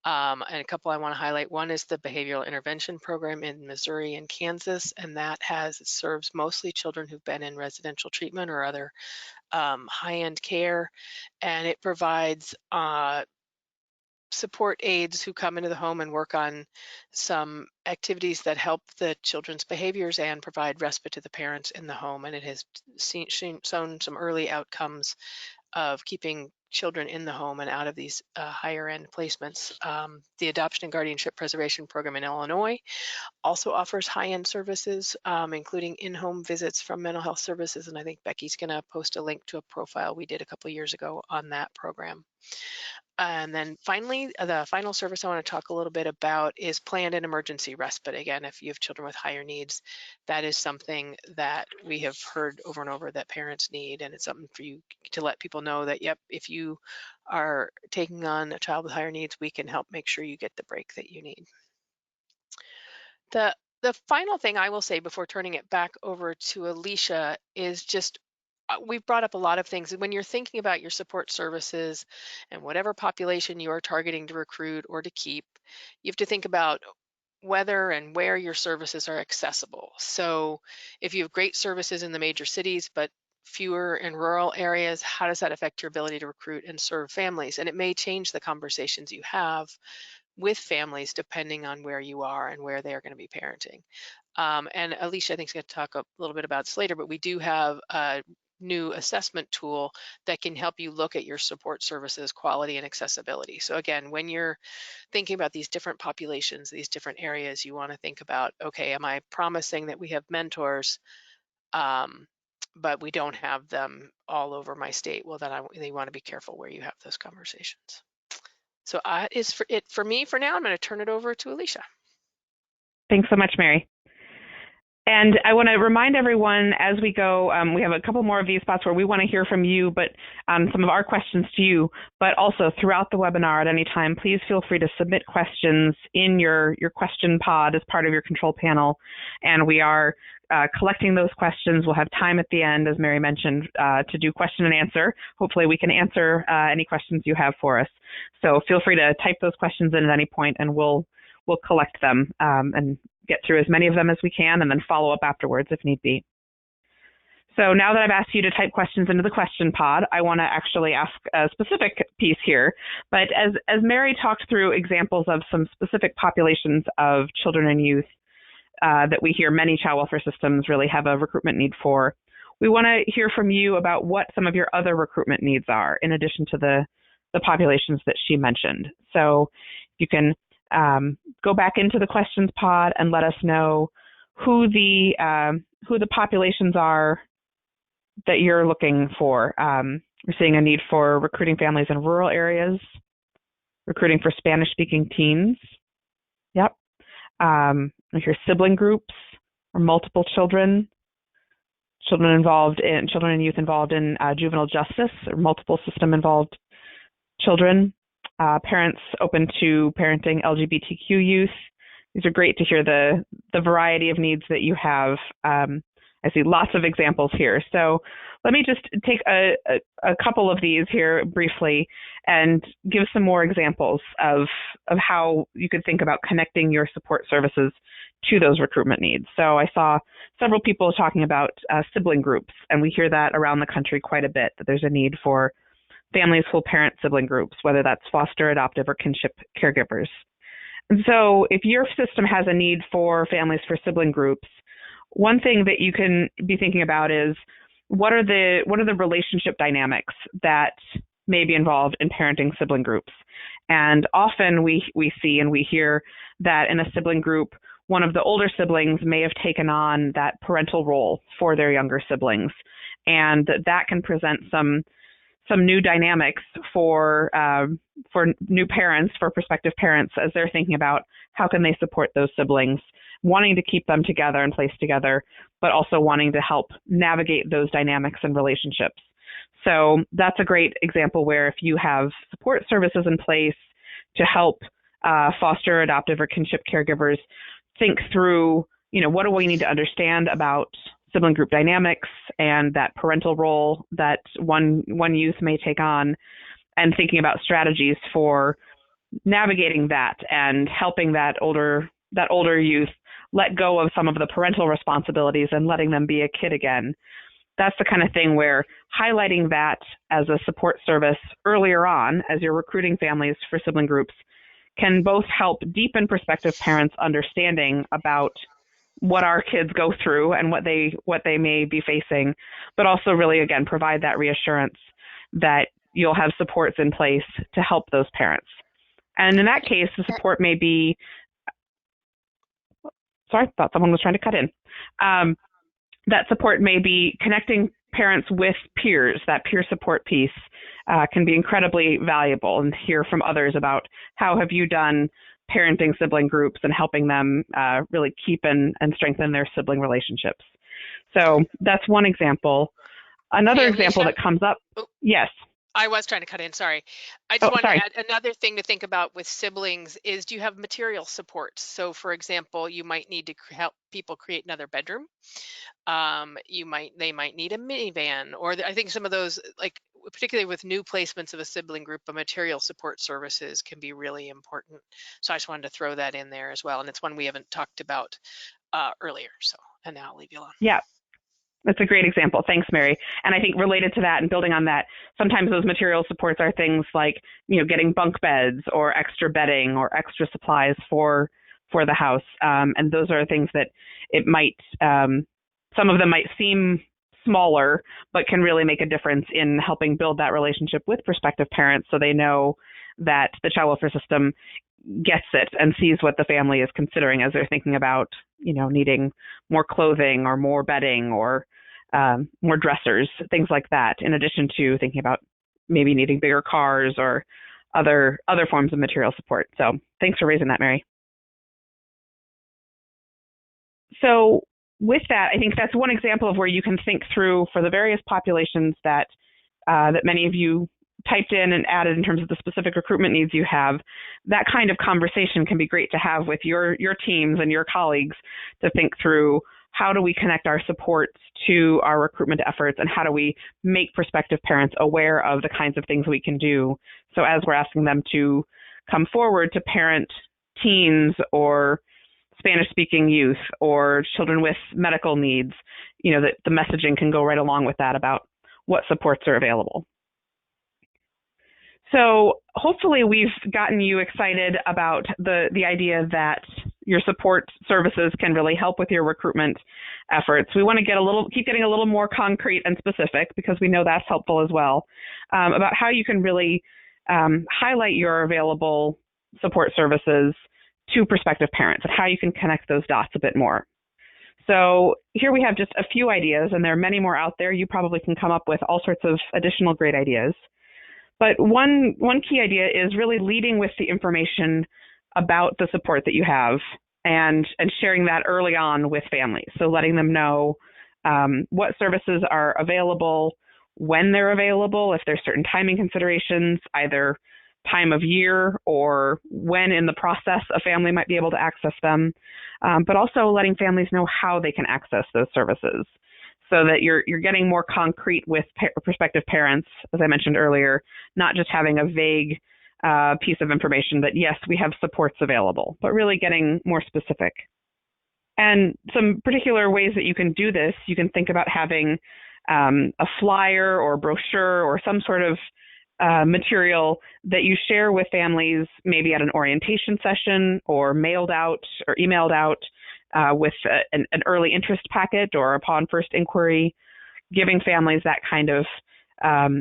And a couple I want to highlight. One is the behavioral intervention program in Missouri and Kansas, and it serves mostly children who've been in residential treatment or other high-end care, and it provides support aides who come into the home and work on some activities that help the children's behaviors and provide respite to the parents in the home. And it has shown some early outcomes of keeping children in the home and out of these higher end placements. The Adoption and Guardianship Preservation Program in Illinois also offers high-end services, including in-home visits from mental health services. And I think Becky's going to post a link to a profile we did a couple of years ago on that program. And then finally, the final service I want to talk a little bit about is planned and emergency respite. Again, if you have children with higher needs, that is something that we have heard over and over that parents need. And it's something for you to let people know that, yep, if you are taking on a child with higher needs, we can help make sure you get the break that you need. The final thing I will say before turning it back over to Alicia is just we've brought up a lot of things. When you're thinking about your support services and whatever population you are targeting to recruit or to keep, you have to think about whether and where your services are accessible. So if you have great services in the major cities, but fewer in rural areas, how does that affect your ability to recruit and serve families? And it may change the conversations you have with families depending on where you are and where they are going to be parenting. And Alicia, I think, is going to talk a little bit about this later, but we do have a new assessment tool that can help you look at your support services quality and accessibility. So again, when you're thinking about these different populations, these different areas, you want to think about, okay, am I promising that we have mentors, but we don't have them all over my state? Well, then you want to be careful where you have those conversations. So is for it for me for now. I'm going to turn it over to Alicia. Thanks so much, Mary. And I want to remind everyone as we go, we have a couple more of these spots where we want to hear from you, but some of our questions to you, but also throughout the webinar at any time, please feel free to submit questions in your question pod as part of your control panel. And we are collecting those questions. We'll have time at the end, as Mary mentioned, to do question and answer. Hopefully we can answer any questions you have for us. So feel free to type those questions in at any point and we'll collect them and get through as many of them as we can and then follow up afterwards if need be. So now that I've asked you to type questions into the question pod, I want to actually ask a specific piece here. But as Mary talked through examples of some specific populations of children and youth that we hear many child welfare systems really have a recruitment need for, we want to hear from you about what some of your other recruitment needs are in addition to the populations that she mentioned. So you can go back into the questions pod and let us know who the populations are that you're looking for. We're seeing a need for recruiting families in rural areas, recruiting for Spanish-speaking teens. Yep. We hear sibling groups or multiple children, children and youth involved in juvenile justice or multiple system involved children. Parents open to parenting LGBTQ youth. These are great to hear the variety of needs that you have. I see lots of examples here. So let me just take a couple of these here briefly and give some more examples of how you could think about connecting your support services to those recruitment needs. So I saw several people talking about sibling groups, and we hear that around the country quite a bit, that there's a need for families who will parent sibling groups, whether that's foster, adoptive, or kinship caregivers. And so if your system has a need for families for sibling groups, one thing that you can be thinking about is what are the relationship dynamics that may be involved in parenting sibling groups. And often we see and we hear that in a sibling group, one of the older siblings may have taken on that parental role for their younger siblings. And that can present some new dynamics for new parents, for prospective parents, as they're thinking about how can they support those siblings, wanting to keep them together and placed together, but also wanting to help navigate those dynamics and relationships. So that's a great example where if you have support services in place to help foster, adoptive, or kinship caregivers think through, what do we need to understand about sibling group dynamics and that parental role that one youth may take on, and thinking about strategies for navigating that and helping that older youth let go of some of the parental responsibilities and letting them be a kid again. That's the kind of thing where highlighting that as a support service earlier on as you're recruiting families for sibling groups can both help deepen prospective parents' understanding about what our kids go through and what they may be facing, but also really, again, provide that reassurance that you'll have supports in place to help those parents. And in that case, the support may be, sorry, I thought someone was trying to cut in. That support may be connecting parents with peers, that peer support piece can be incredibly valuable, and hear from others about how have you done parenting sibling groups and helping them really keep and strengthen their sibling relationships. So that's one example. Another Hey, example Alicia. that comes up, Oh, yes. I was trying to cut in, sorry. I Oh, just wanted to sorry. add another thing to think about with siblings is, do you have material support? So for example, you might need to help people create another bedroom. They might need a minivan, or I think some of those, like particularly with new placements of a sibling group, a material support services can be really important. So I just wanted to throw that in there as well. And it's one we haven't talked about earlier. So, and now I'll leave you alone. Yeah, that's a great example. Thanks, Mary. And I think related to that and building on that, sometimes those material supports are things like, getting bunk beds or extra bedding or extra supplies for the house. And those are things that it might, some of them might seem smaller, but can really make a difference in helping build that relationship with prospective parents, so they know that the child welfare system gets it and sees what the family is considering as they're thinking about, needing more clothing or more bedding or more dressers, things like that, in addition to thinking about maybe needing bigger cars or other forms of material support. So thanks for raising that, Mary. So with that, I think that's one example of where you can think through, for the various populations that many of you typed in and added in terms of the specific recruitment needs you have, that kind of conversation can be great to have with your teams and your colleagues, to think through, how do we connect our supports to our recruitment efforts, and how do we make prospective parents aware of the kinds of things we can do? So as we're asking them to come forward to parent teens or Spanish-speaking youth or children with medical needs, that the messaging can go right along with that about what supports are available. So hopefully we've gotten you excited about the idea that your support services can really help with your recruitment efforts. We want to keep getting a little more concrete and specific, because we know that's helpful as well, about how you can really highlight your available support services to prospective parents, and how you can connect those dots a bit more. So here we have just a few ideas, and there are many more out there. You probably can come up with all sorts of additional great ideas. But one key idea is really leading with the information about the support that you have, and sharing that early on with families. So letting them know what services are available, when they're available, if there's certain timing considerations, either time of year or when in the process a family might be able to access them, but also letting families know how they can access those services, so that you're getting more concrete with prospective parents, as I mentioned earlier, not just having a vague piece of information that, yes, we have supports available, but really getting more specific. And some particular ways that you can do this, you can think about having a flyer or brochure or some sort of material that you share with families, maybe at an orientation session, or mailed out or emailed out with an early interest packet or upon first inquiry, giving families that kind of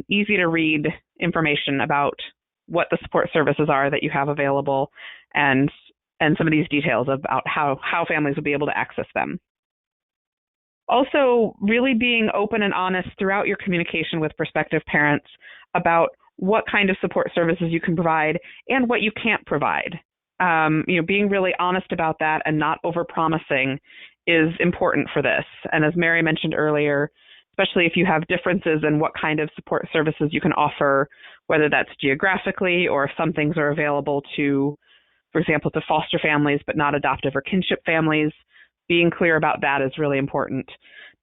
easy to read information about what the support services are that you have available, and some of these details about how families will be able to access them. Also, really being open and honest throughout your communication with prospective parents about what kind of support services you can provide and what you can't provide. Being really honest about that and not overpromising is important for this. And as Mary mentioned earlier, especially if you have differences in what kind of support services you can offer, whether that's geographically or if some things are available to, for example, to foster families but not adoptive or kinship families, being clear about that is really important,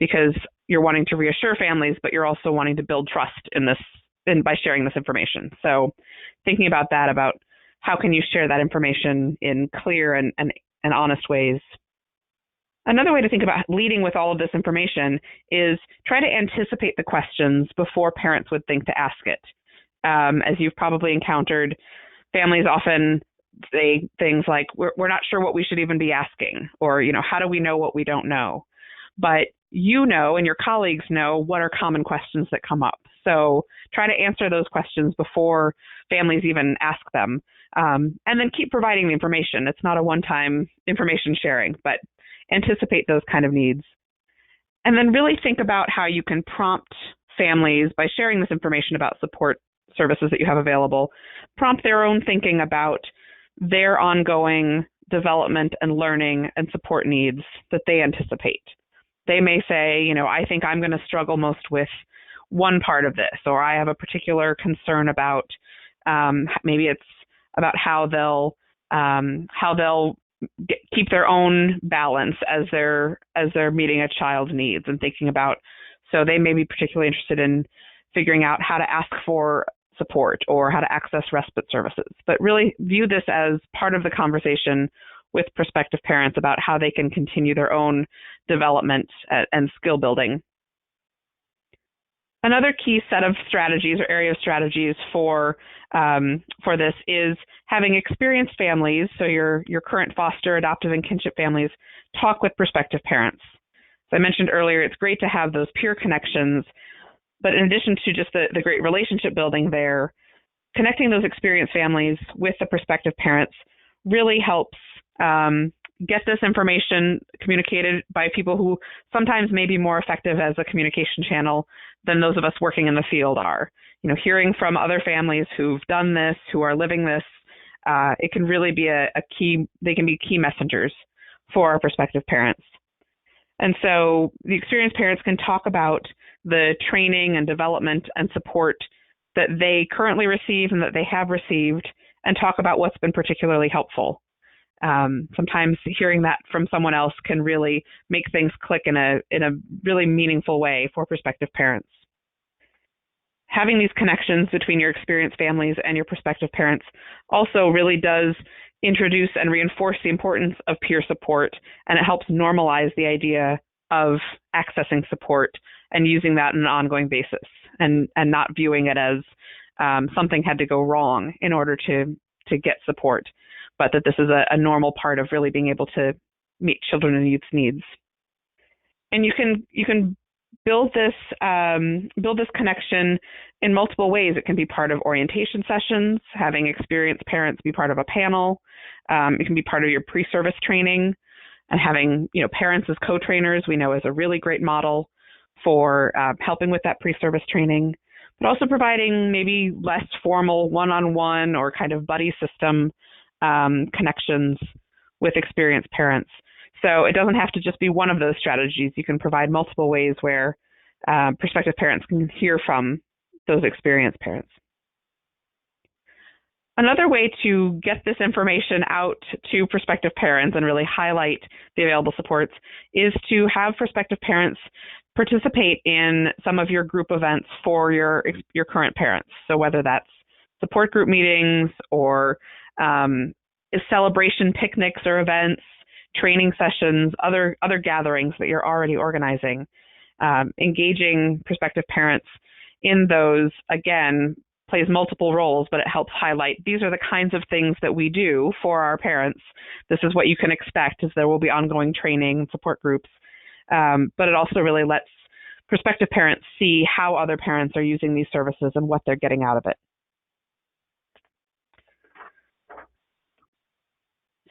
because you're wanting to reassure families, but you're also wanting to build trust by sharing this information. So thinking about that, about how can you share that information in clear and honest ways. Another way to think about leading with all of this information is try to anticipate the questions before parents would think to ask it. As you've probably encountered, families often say things like, we're not sure what we should even be asking, or, how do we know what we don't know? But and your colleagues know what are common questions that come up. So try to answer those questions before families even ask them. And then keep providing the information. It's not a one-time information sharing, but anticipate those kind of needs. And then really think about how you can prompt families by sharing this information about support services that you have available, prompt their own thinking about their ongoing development and learning and support needs that they anticipate. They may say, I think I'm going to struggle most with one part of this, or I have a particular concern about maybe it's about how they'll keep their own balance as they're meeting a child's needs and thinking about. So they may be particularly interested in figuring out how to ask for support or how to access respite services, but really view this as part of the conversation with prospective parents about how they can continue their own development and skill building. Another key set of strategies or area of strategies for this is having experienced families, so your current foster, adoptive, and kinship families, talk with prospective parents. As I mentioned earlier, it's great to have those peer connections, but in addition to just the great relationship building there, connecting those experienced families with the prospective parents really helps get this information communicated by people who sometimes may be more effective as a communication channel than those of us working in the field are. Hearing from other families who've done this, who are living this, it can really be they can be key messengers for our prospective parents. And so the experienced parents can talk about the training and development and support that they currently receive and that they have received, and talk about what's been particularly helpful. Sometimes hearing that from someone else can really make things click in a really meaningful way for prospective parents. Having these connections between your experienced families and your prospective parents also really does introduce and reinforce the importance of peer support, and it helps normalize the idea of accessing support and using that on an ongoing basis, and not viewing it as something had to go wrong in order to get support, but that this is a normal part of really being able to meet children and youth's needs. And you can build this connection in multiple ways. It can be part of orientation sessions, having experienced parents be part of a panel. It can be part of your pre-service training, and having parents as co-trainers we know is a really great model for helping with that pre-service training, but also providing maybe less formal one-on-one or kind of buddy system connections with experienced parents. So it doesn't have to just be one of those strategies. You can provide multiple ways where prospective parents can hear from those experienced parents. Another way to get this information out to prospective parents and really highlight the available supports is to have prospective parents participate in some of your group events for your current parents. So whether that's support group meetings or celebration picnics or events, training sessions, other gatherings that you're already organizing, engaging prospective parents in those, again, plays multiple roles, but it helps highlight these are the kinds of things that we do for our parents. This is what you can expect, as there will be ongoing training and support groups. But it also really lets prospective parents see how other parents are using these services and what they're getting out of it.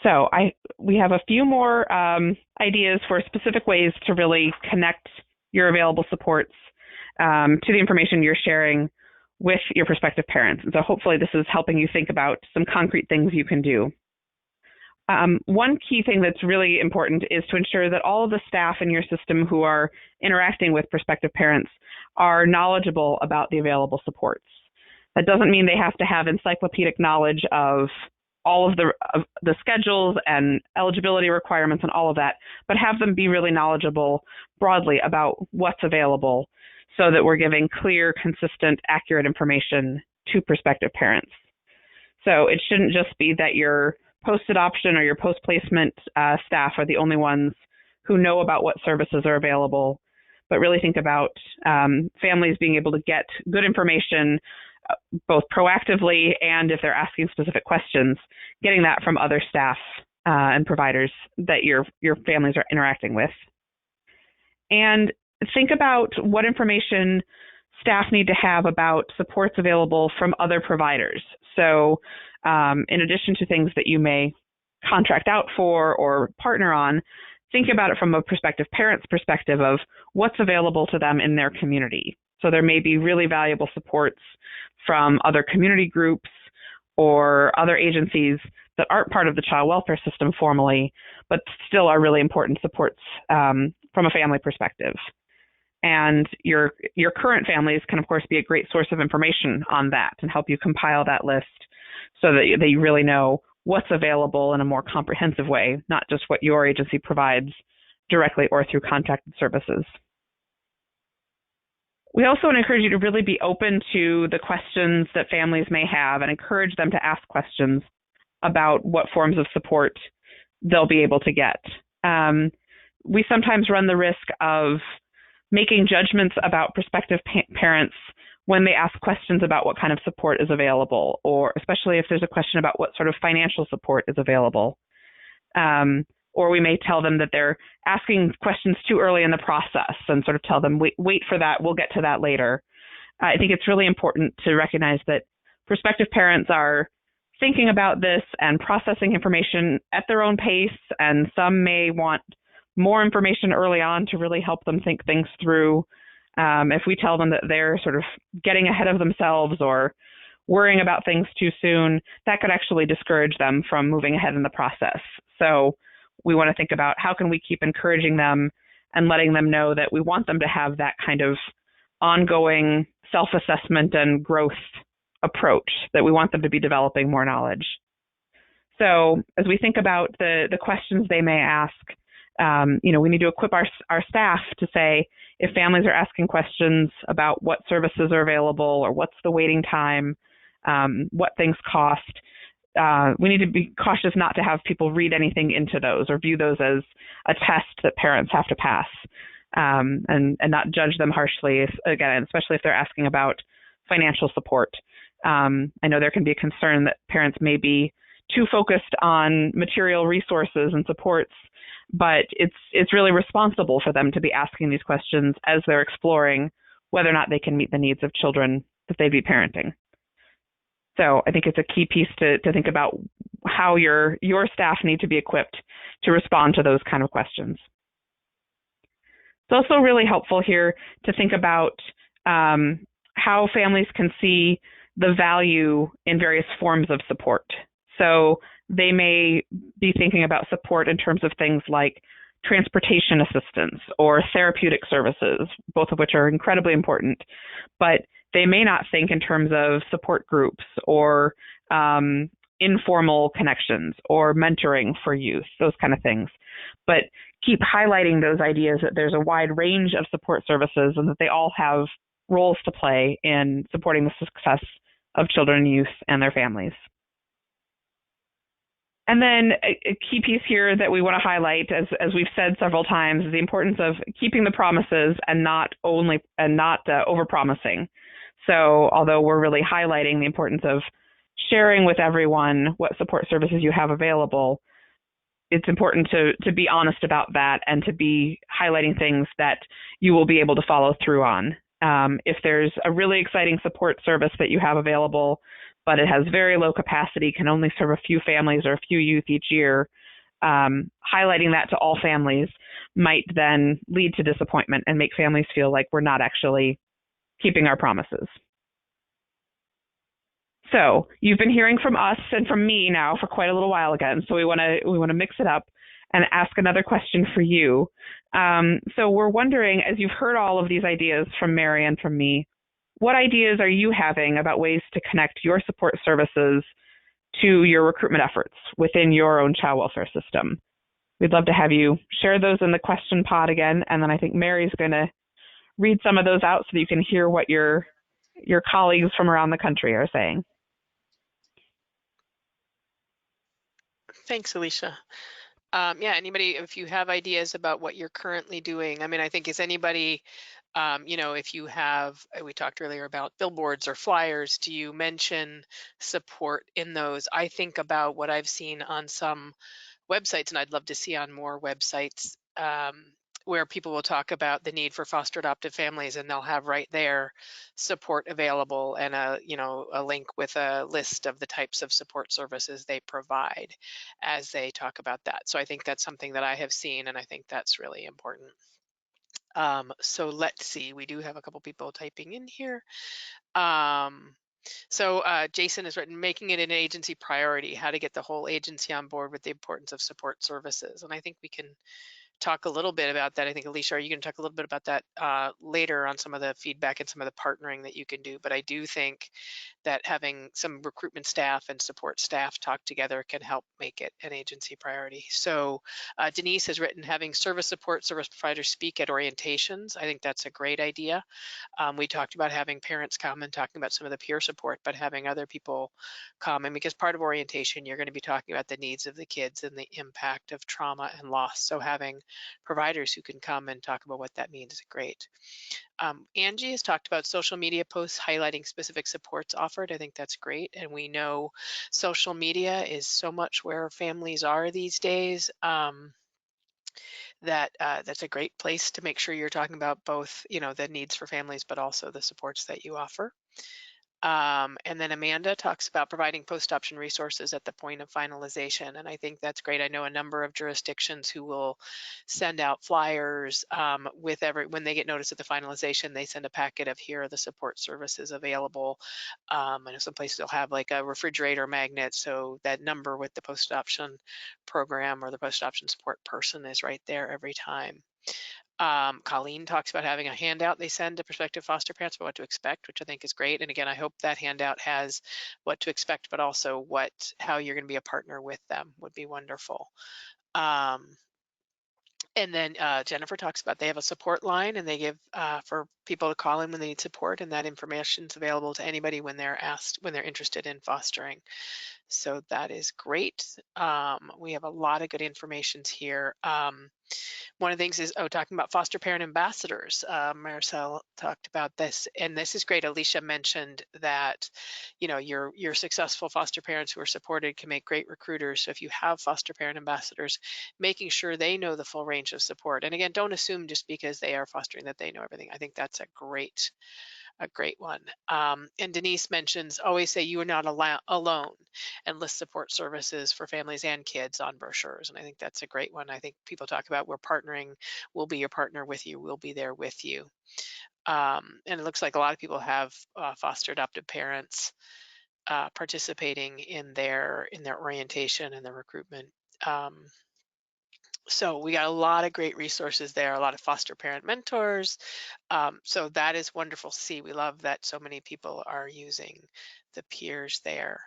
So we have a few more ideas for specific ways to really connect your available supports to the information you're sharing with your prospective parents. And so hopefully this is helping you think about some concrete things you can do. One key thing that's really important is to ensure that all of the staff in your system who are interacting with prospective parents are knowledgeable about the available supports. That doesn't mean they have to have encyclopedic knowledge of all of the schedules and eligibility requirements and all of that, but have them be really knowledgeable broadly about what's available so that we're giving clear, consistent, accurate information to prospective parents. So it shouldn't just be that your post-adoption or your post-placement staff are the only ones who know about what services are available, but really think about families being able to get good information both proactively and if they're asking specific questions, getting that from other staff and providers that your families are interacting with. And think about what information staff need to have about supports available from other providers. So in addition to things that you may contract out for or partner on, thinking about it from a prospective parent's perspective of what's available to them in their community. So there may be really valuable supports from other community groups or other agencies that aren't part of the child welfare system formally, but still are really important supports from a family perspective. And your current families can, of course, be a great source of information on that and help you compile that list so that you really know what's available in a more comprehensive way, not just what your agency provides directly or through contracted services. We also want to encourage you to really be open to the questions that families may have and encourage them to ask questions about what forms of support they'll be able to get. We sometimes run the risk of making judgments about prospective parents when they ask questions about what kind of support is available, or especially if there's a question about what sort of financial support is available. Or we may tell them that they're asking questions too early in the process and sort of tell them, wait for that, we'll get to that later. I think it's really important to recognize that prospective parents are thinking about this and processing information at their own pace, and some may want more information early on to really help them think things through. If we tell them that they're sort of getting ahead of themselves or worrying about things too soon, that could actually discourage them from moving ahead in the process. So we want to think about how can we keep encouraging them and letting them know that we want them to have that kind of ongoing self-assessment and growth approach, that we want them to be developing more knowledge. So as we think about the questions they may ask, we need to equip our staff to say, if families are asking questions about what services are available or what's the waiting time, what things cost, we need to be cautious not to have people read anything into those or view those as a test that parents have to pass, and not judge them harshly, again, especially if they're asking about financial support. I know there can be a concern that parents may be too focused on material resources and supports, but it's really responsible for them to be asking these questions as they're exploring whether or not they can meet the needs of children that they'd be parenting. So I think it's a key piece to think about how your staff need to be equipped to respond to those kind of questions. It's also really helpful here to think about how families can see the value in various forms of support. So they may be thinking about support in terms of things like transportation assistance or therapeutic services, both of which are incredibly important, but they may not think in terms of support groups or informal connections or mentoring for youth, those kind of things. But keep highlighting those ideas that there's a wide range of support services and that they all have roles to play in supporting the success of children and youth and their families. And then a key piece here that we want to highlight, as we've said several times, is the importance of keeping the promises and not overpromising. So although we're really highlighting the importance of sharing with everyone what support services you have available, it's important to be honest about that and to be highlighting things that you will be able to follow through on. If there's a really exciting support service that you have available, but it has very low capacity, can only serve a few families or a few youth each year, highlighting that to all families might then lead to disappointment and make families feel like we're not actually keeping our promises. So you've been hearing from us and from me now for quite a little while again, so we want to mix it up and ask another question for you. So we're wondering, as you've heard all of these ideas from Mary and from me, what ideas are you having about ways to connect your support services to your recruitment efforts within your own child welfare system? We'd love to have you share those in the question pod again, and then I think Mary's going to read some of those out so that you can hear what your colleagues from around the country are saying. Thanks, Alicia. Yeah, anybody, if you have ideas about what you're currently doing, I mean, I think is anybody, if you have, we talked earlier about billboards or flyers, do you mention support in those? I think about what I've seen on some websites, and I'd love to see on more websites, where people will talk about the need for foster adoptive families, and they'll have right there support available and a link with a list of the types of support services they provide as they talk about that. So I think that's something that I have seen, and I think that's really important. So let's see, we do have a couple people typing in here. Jason has written, making it an agency priority, how to get the whole agency on board with the importance of support services. And I think we can talk a little bit about that. I think, Alicia, are you going to talk a little bit about that later on some of the feedback and some of the partnering that you can do? But I do think that having some recruitment staff and support staff talk together can help make it an agency priority. So Denise has written, having service providers speak at orientations. I think that's a great idea. We talked about having parents come and talking about some of the peer support, but having other people come. And because part of orientation, you're going to be talking about the needs of the kids and the impact of trauma and loss. So having providers who can come and talk about what that means is great. Angie has talked about social media posts highlighting specific supports offered. I think that's great. And we know social media is so much where families are these days. That's a great place to make sure you're talking about both, the needs for families, but also the supports that you offer. And then Amanda talks about providing post-option resources at the point of finalization. And I think that's great. I know a number of jurisdictions who will send out flyers when they get notice of the finalization, they send a packet of here are the support services available. I know some places will have like a refrigerator magnet. So that number with the post-option program or the post-option support person is right there every time. Colleen talks about having a handout they send to prospective foster parents about what to expect, which I think is great. And again, I hope that handout has what to expect, but also how you're going to be a partner with them would be wonderful. And then Jennifer talks about they have a support line and they give for people to call in when they need support, and that information is available to anybody when they're interested in fostering. So that is great. We have a lot of good information here. One of the things is, talking about foster parent ambassadors. Maricel talked about this, and this is great. Alicia mentioned that, your successful foster parents who are supported can make great recruiters. So if you have foster parent ambassadors, making sure they know the full range of support. And again, don't assume just because they are fostering that they know everything. I think that's a great one. And Denise mentions, always say you are not alone, and list support services for families and kids on brochures. And I think that's a great one. I think people talk about we're partnering, we'll be your partner with you, we'll be there with you. And it looks like a lot of people have foster adoptive parents participating in their orientation and their recruitment. So we got a lot of great resources there, a lot of foster parent mentors. So that is wonderful to see. We love that so many people are using the peers there.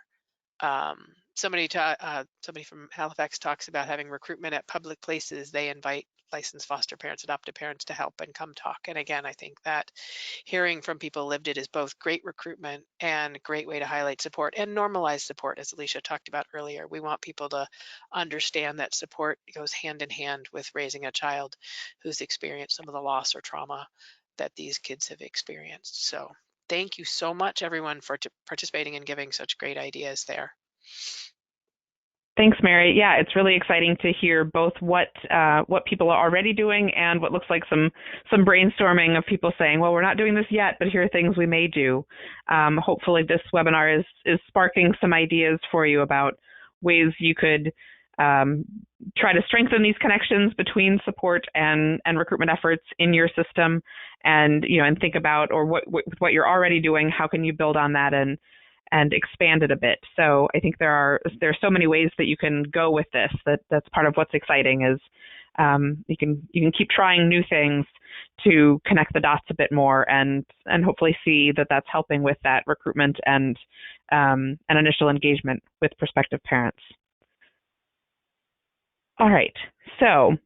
Somebody from Halifax talks about having recruitment at public places. They invite licensed foster parents, adoptive parents to help and come talk. And again, I think that hearing from people lived it is both great recruitment and a great way to highlight support and normalize support, as Alicia talked about earlier. We want people to understand that support goes hand in hand with raising a child who's experienced some of the loss or trauma that these kids have experienced. So thank you so much, everyone, for participating and giving such great ideas there. Thanks, Mary. Yeah, it's really exciting to hear both what people are already doing and what looks like some brainstorming of people saying, well, we're not doing this yet, but here are things we may do. Hopefully this webinar is sparking some ideas for you about ways you could try to strengthen these connections between support and recruitment efforts in your system, and think about, or what you're already doing, how can you build on that and expand it a bit. So I think there are so many ways that you can go with this. That's part of what's exciting is you can keep trying new things to connect the dots a bit more and hopefully see that that's helping with that recruitment and initial engagement with prospective parents. All right, so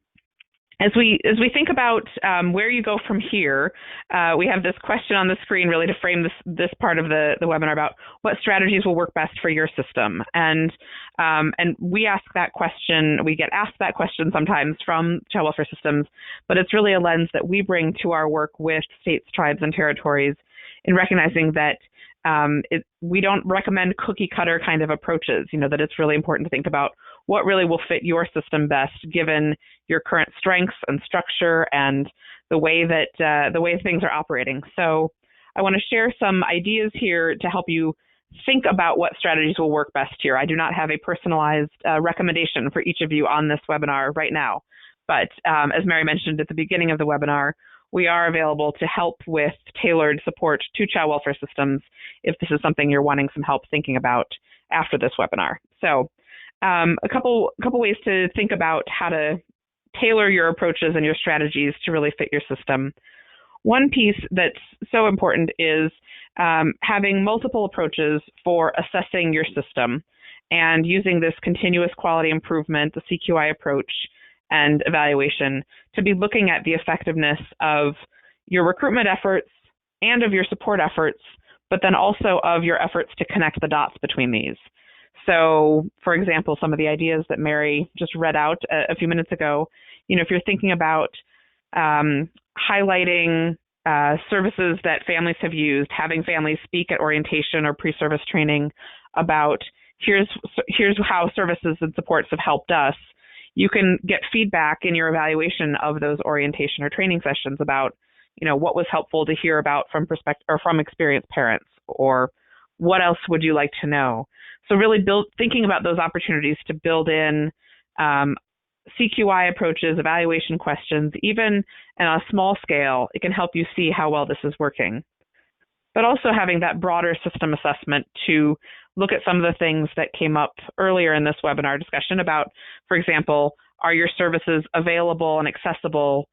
as we think about where you go from here, we have this question on the screen really to frame this part of the webinar about what strategies will work best for your system. And we ask that question, we get asked that question sometimes from child welfare systems, but it's really a lens that we bring to our work with states, tribes, and territories in recognizing that we don't recommend cookie cutter kind of approaches, that it's really important to think about what really will fit your system best given your current strengths and structure and the way things are operating. So I want to share some ideas here to help you think about what strategies will work best here. I do not have a personalized recommendation for each of you on this webinar right now. But as Mary mentioned at the beginning of the webinar, we are available to help with tailored support to child welfare systems if this is something you're wanting some help thinking about after this webinar. So a couple ways to think about how to tailor your approaches and your strategies to really fit your system. One piece that's so important is having multiple approaches for assessing your system and using this continuous quality improvement, the CQI approach, and evaluation to be looking at the effectiveness of your recruitment efforts and of your support efforts, but then also of your efforts to connect the dots between these. So, for example, some of the ideas that Mary just read out a few minutes ago, if you're thinking about highlighting services that families have used, having families speak at orientation or pre-service training about here's how services and supports have helped us, you can get feedback in your evaluation of those orientation or training sessions about, what was helpful to hear about from experienced parents, or what else would you like to know? So really thinking about those opportunities to build in CQI approaches, evaluation questions, even on a small scale, it can help you see how well this is working. But also having that broader system assessment to look at some of the things that came up earlier in this webinar discussion about, for example, are your services available and accessible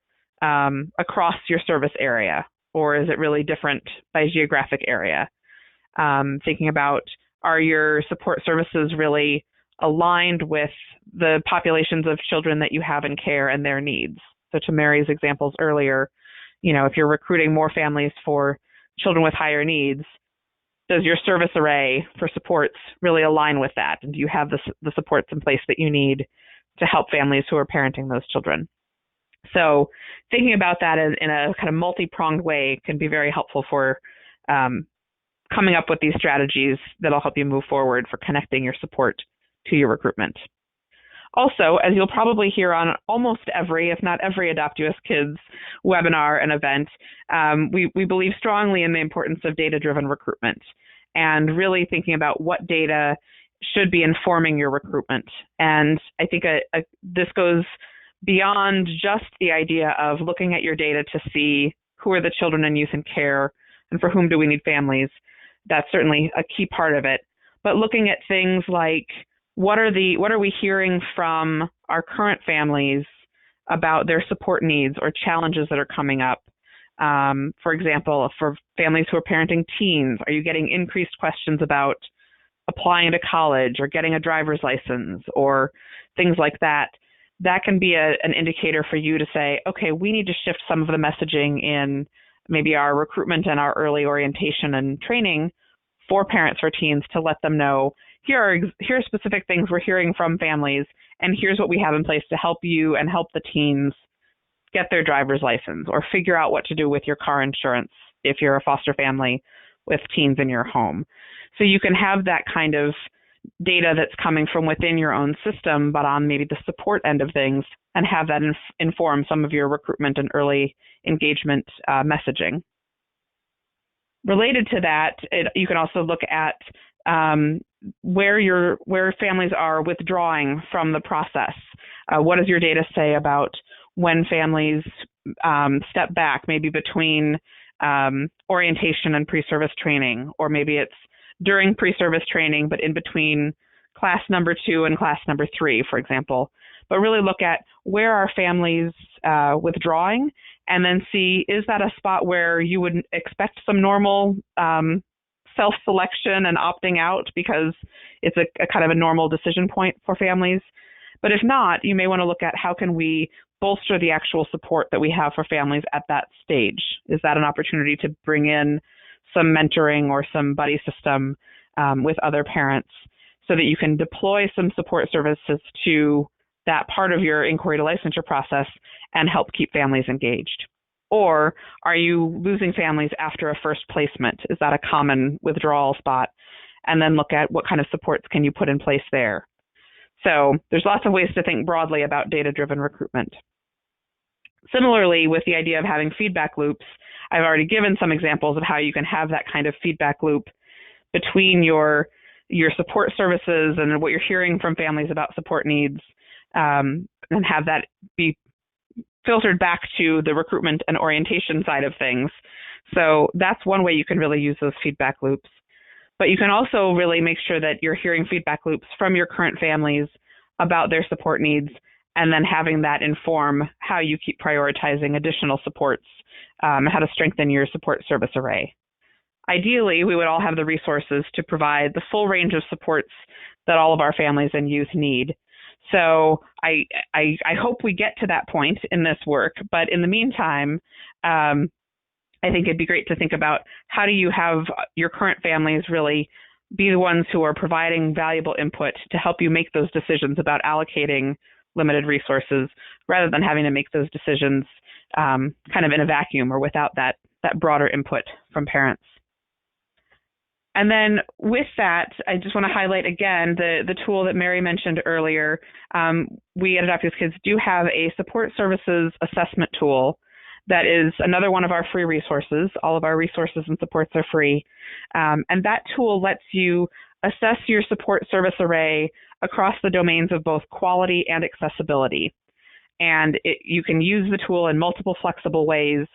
across your service area, or is it really different by geographic area? Thinking about, are your support services really aligned with the populations of children that you have in care and their needs? So to Mary's examples earlier, if you're recruiting more families for children with higher needs, does your service array for supports really align with that? And do you have the supports in place that you need to help families who are parenting those children? So thinking about that in a kind of multi-pronged way can be very helpful for coming up with these strategies that'll help you move forward for connecting your support to your recruitment. Also, as you'll probably hear on almost every, if not every, AdoptUSKids webinar and event, we believe strongly in the importance of data-driven recruitment and really thinking about what data should be informing your recruitment. And I think this goes beyond just the idea of looking at your data to see who are the children and youth in care and for whom do we need families. That's certainly a key part of it. But looking at things like, what are we hearing from our current families about their support needs or challenges that are coming up? For example, for families who are parenting teens, are you getting increased questions about applying to college or getting a driver's license or things like that? That can be an indicator for you to say, okay, we need to shift some of the messaging in maybe our recruitment and our early orientation and training for parents or teens to let them know, here are specific things we're hearing from families, and here's what we have in place to help you and help the teens get their driver's license or figure out what to do with your car insurance if you're a foster family with teens in your home. So you can have that kind of data that's coming from within your own system, but on maybe the support end of things, and have that inform some of your recruitment and early engagement messaging. Related to that, you can also look at where families are withdrawing from the process. What does your data say about when families step back, maybe between orientation and pre-service training, or maybe it's during pre-service training, but in between class number 2 and class number 3, for example. But really look at where are families withdrawing, and then see, is that a spot where you would expect some normal self-selection and opting out because it's a kind of a normal decision point for families? But if not, you may want to look at how can we bolster the actual support that we have for families at that stage. Is that an opportunity to bring in some mentoring or some buddy system with other parents so that you can deploy some support services to that part of your inquiry to licensure process and help keep families engaged? Or are you losing families after a first placement? Is that a common withdrawal spot? And then look at what kind of supports can you put in place there. So there's lots of ways to think broadly about data-driven recruitment. Similarly, with the idea of having feedback loops, I've already given some examples of how you can have that kind of feedback loop between your support services and what you're hearing from families about support needs, and have that be filtered back to the recruitment and orientation side of things. So that's one way you can really use those feedback loops. But you can also really make sure that you're hearing feedback loops from your current families about their support needs, and then having that inform how you keep prioritizing additional supports, how to strengthen your support service array. Ideally, we would all have the resources to provide the full range of supports that all of our families and youth need. So I hope we get to that point in this work. But in the meantime, I think it'd be great to think about how do you have your current families really be the ones who are providing valuable input to help you make those decisions about allocating limited resources, rather than having to make those decisions kind of in a vacuum or without that broader input from parents. And then with that, I just want to highlight again the tool that Mary mentioned earlier. We at AdoptUSKids do have a support services assessment tool that is another one of our free resources. All of our resources and supports are free. And that tool lets you assess your support service array across the domains of both quality and accessibility. And you can use the tool in multiple flexible ways,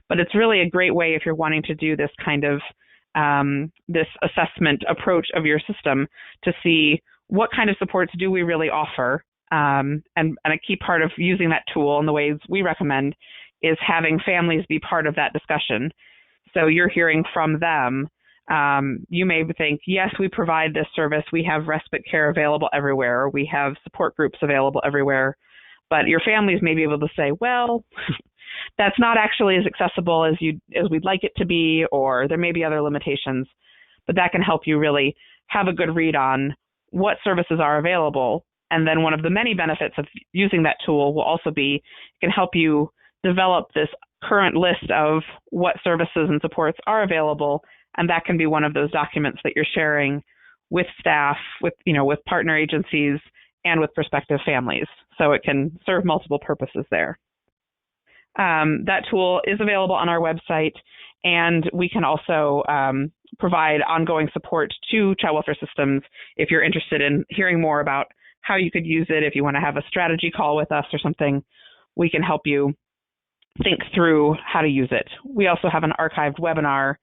but it's really a great way if you're wanting to do this kind of this assessment approach of your system to see what kind of supports do we really offer. And a key part of using that tool and the ways we recommend is having families be part of that discussion. So you're hearing from them. You may think, yes, we provide this service. We have respite care available everywhere. We have support groups available everywhere. But your families may be able to say, well, that's not actually as accessible as we'd like it to be, or there may be other limitations. But that can help you really have a good read on what services are available. And then one of the many benefits of using that tool will also be it can help you develop this current list of what services and supports are available, and that can be one of those documents that you're sharing with staff, with partner agencies, and with prospective families. So it can serve multiple purposes there. That tool is available on our website, and we can also provide ongoing support to child welfare systems if you're interested in hearing more about how you could use it. If you want to have a strategy call with us or something, we can help you think through how to use it. We also have an archived webinar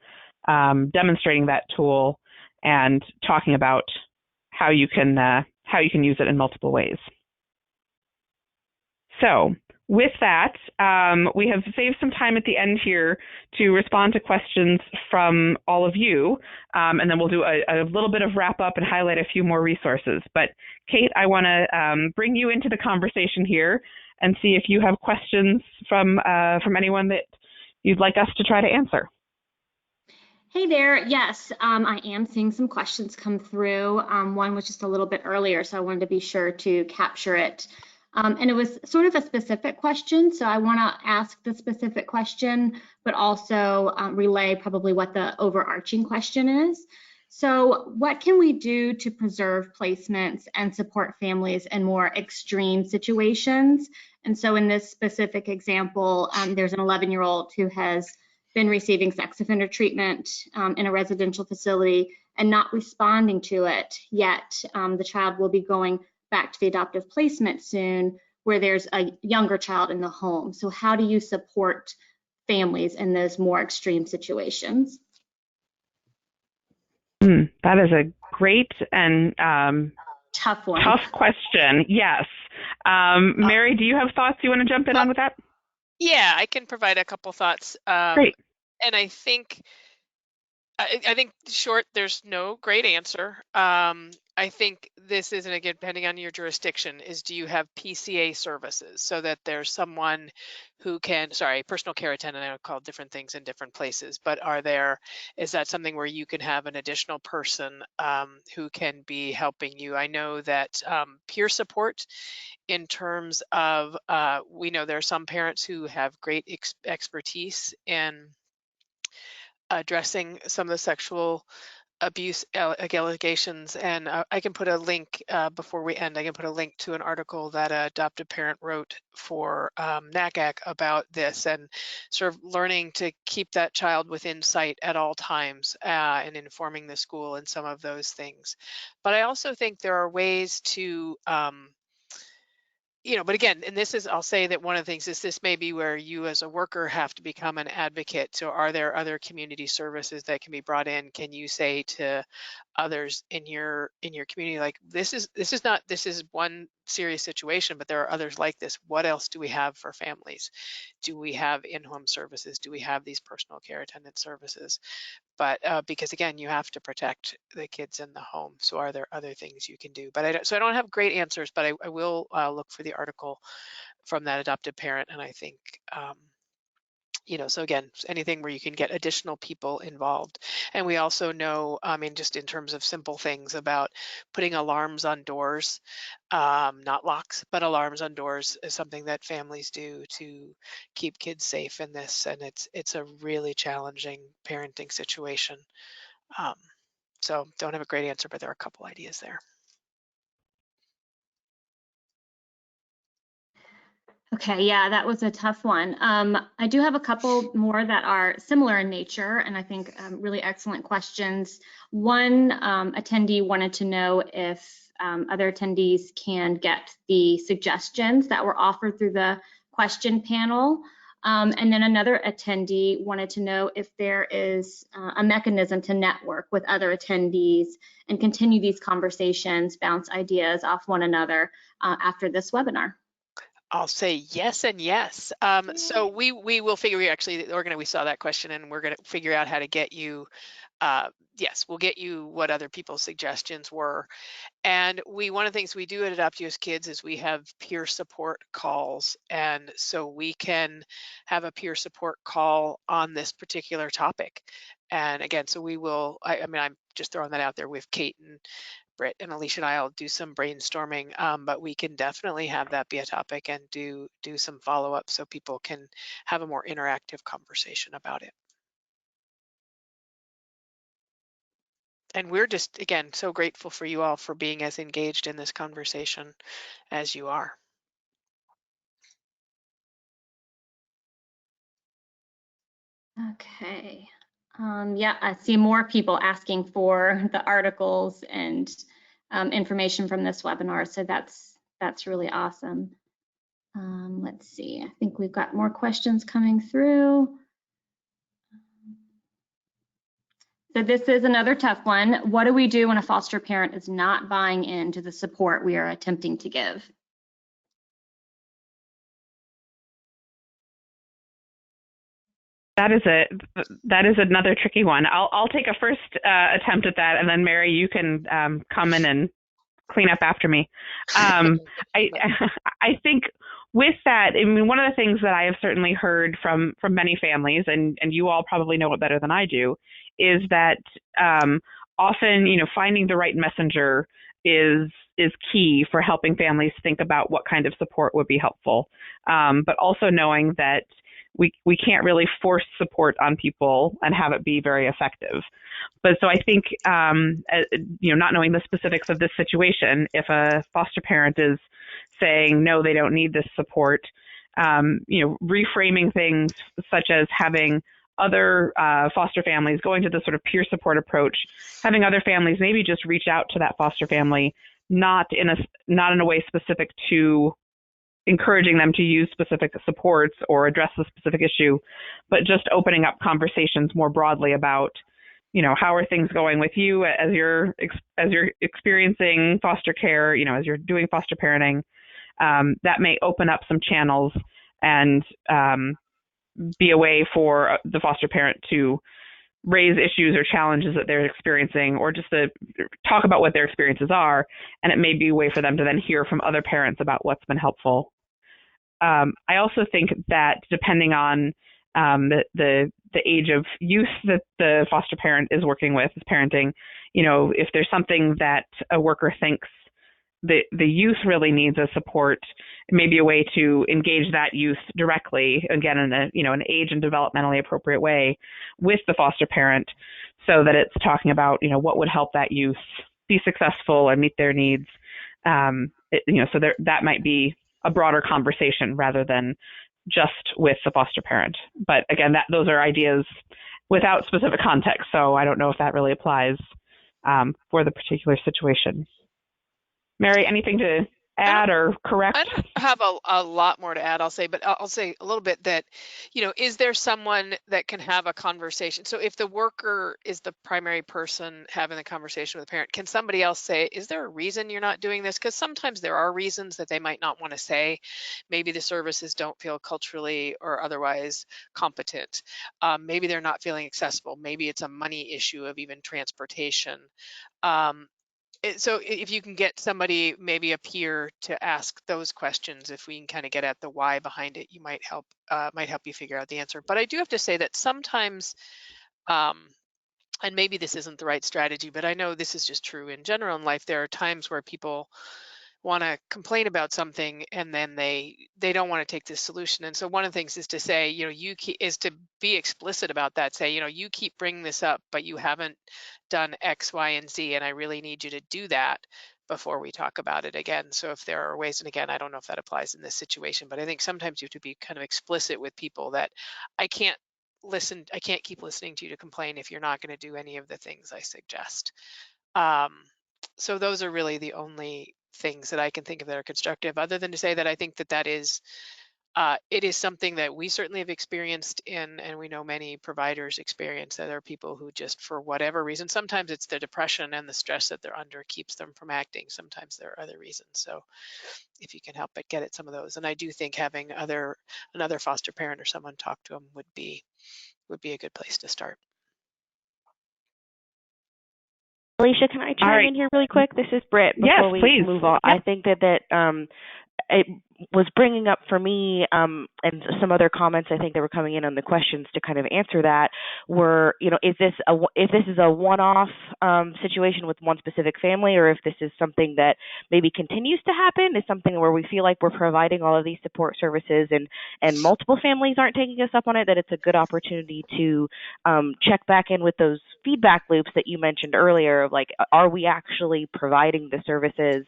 demonstrating that tool and talking about how you can use it in multiple ways. So with that, we have saved some time at the end here to respond to questions from all of you, and then we'll do a little bit of wrap up and highlight a few more resources. But Kate, I want to bring you into the conversation here and see if you have questions from anyone that you'd like us to try to answer. Hey there. Yes, I am seeing some questions come through. One was just a little bit earlier, so I wanted to be sure to capture it. And it was sort of a specific question, so I want to ask the specific question, but also relay probably what the overarching question is. So what can we do to preserve placements and support families in more extreme situations? And so in this specific example, there's an 11-year-old who has been receiving sex offender treatment in a residential facility and not responding to it, yet the child will be going back to the adoptive placement soon where there's a younger child in the home. So how do you support families in those more extreme situations? That is a great and tough one. Tough question. Yes. Mary, do you have thoughts you want to jump in on with that? Yeah, I can provide a couple thoughts. Great. And I think short, there's no great answer. I think this is, and again, depending on your jurisdiction, is do you have PCA services so that there's someone who can, personal care attendant, I call different things in different places, but is that something where you can have an additional person who can be helping you? I know that peer support in terms of, we know there are some parents who have great expertise in addressing some of the sexual abuse allegations, and I can put a link before we end. I can put a link to an article that an adoptive parent wrote for NACAC about this, and sort of learning to keep that child within sight at all times, and informing the school and some of those things. But I also think there are ways to but again, and this is, I'll say that one of the things is this may be where you as a worker have to become an advocate. So are there other community services that can be brought in? Can you say to others in your community, like, this is one serious situation, but there are others like this. What else do we have for families? Do we have in-home services? Do we have these personal care attendant services? But because again, you have to protect the kids in the home. So are there other things you can do? But I don't have great answers, but I will look for the article from that adoptive parent. And I think, so again, anything where you can get additional people involved. And we also know, just in terms of simple things about putting alarms on doors, not locks, but alarms on doors is something that families do to keep kids safe in this. And it's a really challenging parenting situation. Um, so don't have a great answer, but there are a couple ideas there. Okay, yeah, that was a tough one. I do have a couple more that are similar in nature, and I think really excellent questions. One attendee wanted to know if other attendees can get the suggestions that were offered through the question panel. And then another attendee wanted to know if there is a mechanism to network with other attendees and continue these conversations, bounce ideas off one another after this webinar. I'll say yes and yes. So we will figure. We saw that question, and we're going to figure out how to get you. Yes, we'll get you what other people's suggestions were. And one of the things we do at AdoptUSKids is we have peer support calls, and so we can have a peer support call on this particular topic. And again, so we will. I'm just throwing that out there with Kate and Britt and Alicia and I'll do some brainstorming, but we can definitely have that be a topic and do some follow-up so people can have a more interactive conversation about it. And we're just, again, so grateful for you all for being as engaged in this conversation as you are. Okay. Yeah, I see more people asking for the articles and information from this webinar, so that's really awesome. Let's see, I think we've got more questions coming through. So this is another tough one. What do we do when a foster parent is not buying into the support we are attempting to give? That is another tricky one. I'll take a first attempt at that, and then Mary, you can come in and clean up after me. I think with that, one of the things that I have certainly heard from many families, and you all probably know it better than I do, is that often finding the right messenger is key for helping families think about what kind of support would be helpful, but also knowing that we can't really force support on people and have it be very effective. But so I think, not knowing the specifics of this situation, if a foster parent is saying, no, they don't need this support, reframing things such as having other foster families going to the sort of peer support approach, having other families maybe just reach out to that foster family, not in a way specific to encouraging them to use specific supports or address a specific issue, but just opening up conversations more broadly about, how are things going with you as you're experiencing foster care, as you're doing foster parenting. That may open up some channels and be a way for the foster parent to raise issues or challenges that they're experiencing, or just to talk about what their experiences are. And it may be a way for them to then hear from other parents about what's been helpful. I also think that depending on the age of youth that the foster parent is working with, is parenting, if there's something that a worker thinks the youth really needs as support, it may be a way to engage that youth directly, again, in a, an age and developmentally appropriate way with the foster parent, so that it's talking about, what would help that youth be successful and meet their needs. So that might be a broader conversation rather than just with the foster parent. But again, those are ideas without specific context, so I don't know if that really applies for the particular situation. Mary, anything to add or correct? I don't have a lot more to add, I'll say, but I'll say a little bit that, is there someone that can have a conversation? So if the worker is the primary person having the conversation with the parent, can somebody else say, is there a reason you're not doing this? Because sometimes there are reasons that they might not want to say. Maybe the services don't feel culturally or otherwise competent. Maybe they're not feeling accessible. Maybe it's a money issue of even transportation. So if you can get somebody, maybe a peer, to ask those questions, if we can kind of get at the why behind it, you might help you figure out the answer. But I do have to say that sometimes, and maybe this isn't the right strategy, but I know this is just true in general in life, there are times where people want to complain about something and then they don't want to take this solution. And so one of the things is to say, is to be explicit about that. Say, you keep bringing this up, but you haven't done X, Y, and Z, and I really need you to do that before we talk about it again. So if there are ways, and again, I don't know if that applies in this situation, but I think sometimes you have to be kind of explicit with people that I can't keep listening to you to complain if you're not going to do any of the things I suggest. So those are really the only things that I can think of that are constructive, other than to say that I think that it is something that we certainly have experienced and we know many providers experience, that there are people who just, for whatever reason, sometimes it's the depression and the stress that they're under keeps them from acting. Sometimes there are other reasons. So if you can help but get at some of those. And I do think having another foster parent or someone talk to them would be a good place to start. Alicia, can I chime in here really quick? This is Britt. Before we move on, Yep. I think that it was bringing up for me, and some other comments I think that were coming in on the questions to kind of answer that were, if this is a one-off situation with one specific family, or if this is something that maybe continues to happen, is something where we feel like we're providing all of these support services and multiple families aren't taking us up on it, that it's a good opportunity to check back in with those feedback loops that you mentioned earlier, of like, are we actually providing the services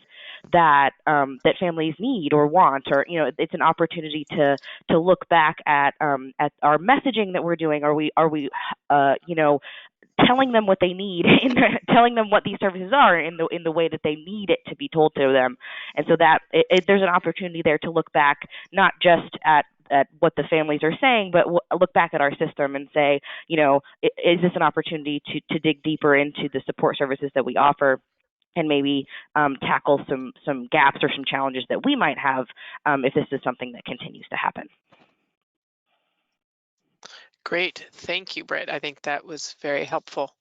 that that families need or want? Or it's an opportunity to look back at our messaging that we're doing. Are we telling them what they need, telling them what these services are in the way that they need it to be told to them? And so that there's an opportunity there to look back, not just at what the families are saying, but look back at our system and say, is this an opportunity to dig deeper into the support services that we offer, and maybe tackle some gaps or some challenges that we might have if this is something that continues to happen. Great. Thank you, Britt. I think that was very helpful.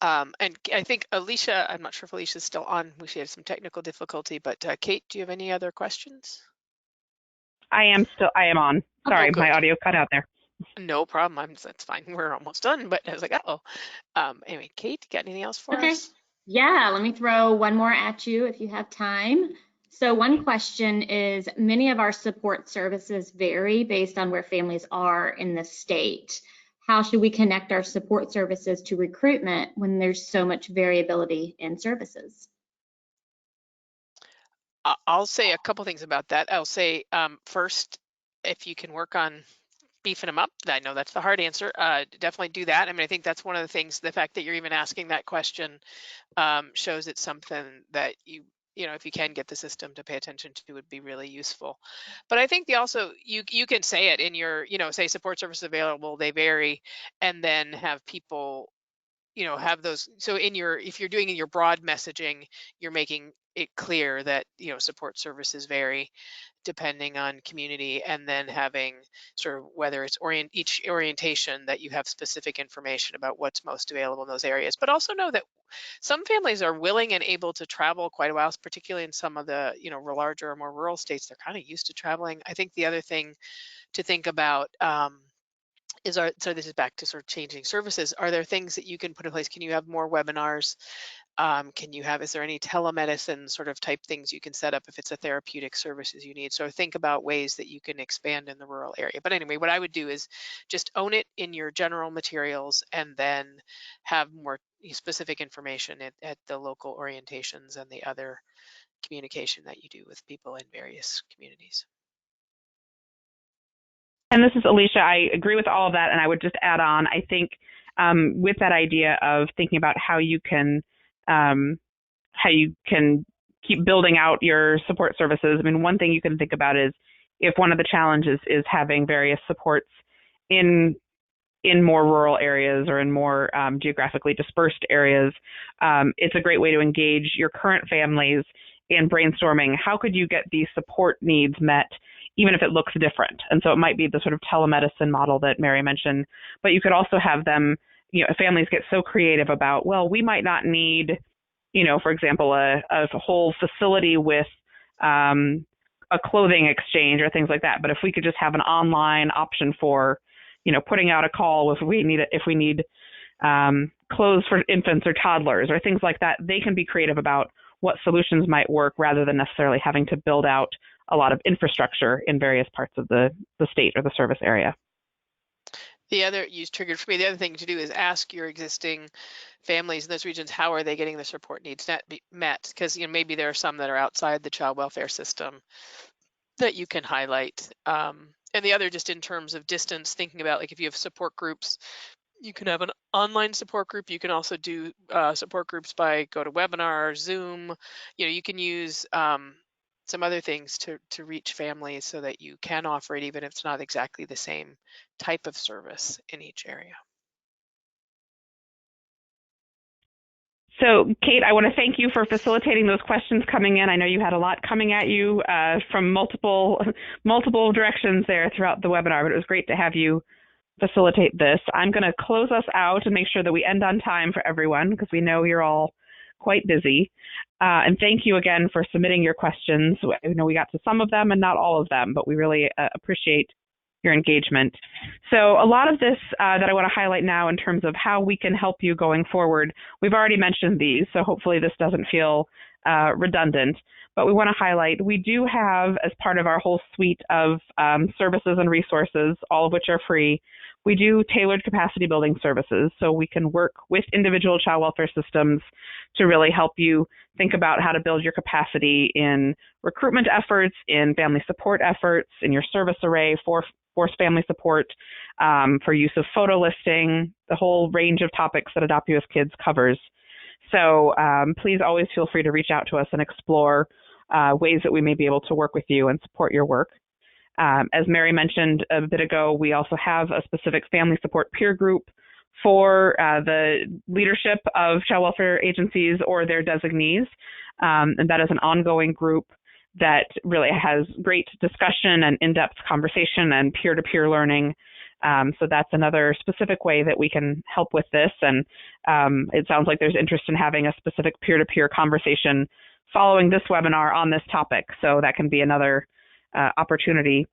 And I think Alicia, I'm not sure if Alicia's still on. We had some technical difficulty, but Kate, do you have any other questions? I am on. Sorry, my audio cut out there. No problem. That's fine. We're almost done, but I was like, anyway, Kate, got anything else for us? Yeah, let me throw one more at you if you have time. So one question is, many of our support services vary based on where families are in the state. How should we connect our support services to recruitment when there's so much variability in services? I'll say a couple things about that. I'll say first, if you can work on beefing them up, I know that's the hard answer, definitely do that. I mean, I think that's one of the things, the fact that you're even asking that question shows it's something that if you can get the system to pay attention to, would be really useful. But I think you can say it in your, say support services available, they vary, and then have people, have those. So if you're doing in your broad messaging, you're making it clear that, support services vary depending on community, and then having sort of, whether it's each orientation, that you have specific information about what's most available in those areas. But also know that some families are willing and able to travel quite a while, particularly in some of the, larger or more rural states. They're kind of used to traveling. I think the other thing to think about so this is back to sort of changing services. Are there things that you can put in place? Can you have more webinars? Is there any telemedicine sort of type things you can set up if it's a therapeutic services you need? So think about ways that you can expand in the rural area. But anyway, what I would do is just own it in your general materials and then have more specific information at the local orientations and the other communication that you do with people in various communities. And this is Alicia. I agree with all of that, and I would just add on, I think with that idea of thinking about how you can keep building out your support services. I mean, one thing you can think about is if one of the challenges is having various supports in more rural areas or in more geographically dispersed areas, it's a great way to engage your current families in brainstorming how could you get these support needs met, even if it looks different. And so it might be the sort of telemedicine model that Mary mentioned, but you could also have them, families get so creative about, well, we might not need, for example, a whole facility with a clothing exchange or things like that. But if we could just have an online option for, putting out a call if we need clothes for infants or toddlers or things like that, they can be creative about what solutions might work rather than necessarily having to build out a lot of infrastructure in various parts of the state or the service area. You triggered for me, the other thing to do is ask your existing families in those regions, how are they getting the support needs met? Because maybe there are some that are outside the child welfare system that you can highlight. And the other, just in terms of distance, thinking about like if you have support groups, you can have an online support group. You can also do support groups by GoToWebinar, Zoom. You can use some other things to reach families so that you can offer it, even if it's not exactly the same type of service in each area. So, Kate, I want to thank you for facilitating those questions coming in. I know you had a lot coming at you from multiple directions there throughout the webinar, but it was great to have you facilitate this. I'm going to close us out and make sure that we end on time for everyone because we know you're all quite busy. And thank you again for submitting your questions. I know we got to some of them and not all of them, but we really appreciate your engagement. So a lot of this that I want to highlight now in terms of how we can help you going forward, we've already mentioned these, so hopefully this doesn't feel redundant, but we want to highlight, we do have, as part of our whole suite of services and resources, all of which are free, we do tailored capacity building services, so we can work with individual child welfare systems to really help you think about how to build your capacity in recruitment efforts, in family support efforts, in your service array for forced family support, for use of photo listing, the whole range of topics that AdoptUSKids covers. So please always feel free to reach out to us and explore ways that we may be able to work with you and support your work. As Mary mentioned a bit ago, we also have a specific family support peer group for the leadership of child welfare agencies or their designees. And that is an ongoing group that really has great discussion and in-depth conversation and peer-to-peer learning. So that's another specific way that we can help with this. And it sounds like there's interest in having a specific peer-to-peer conversation following this webinar on this topic. So that can be another opportunity.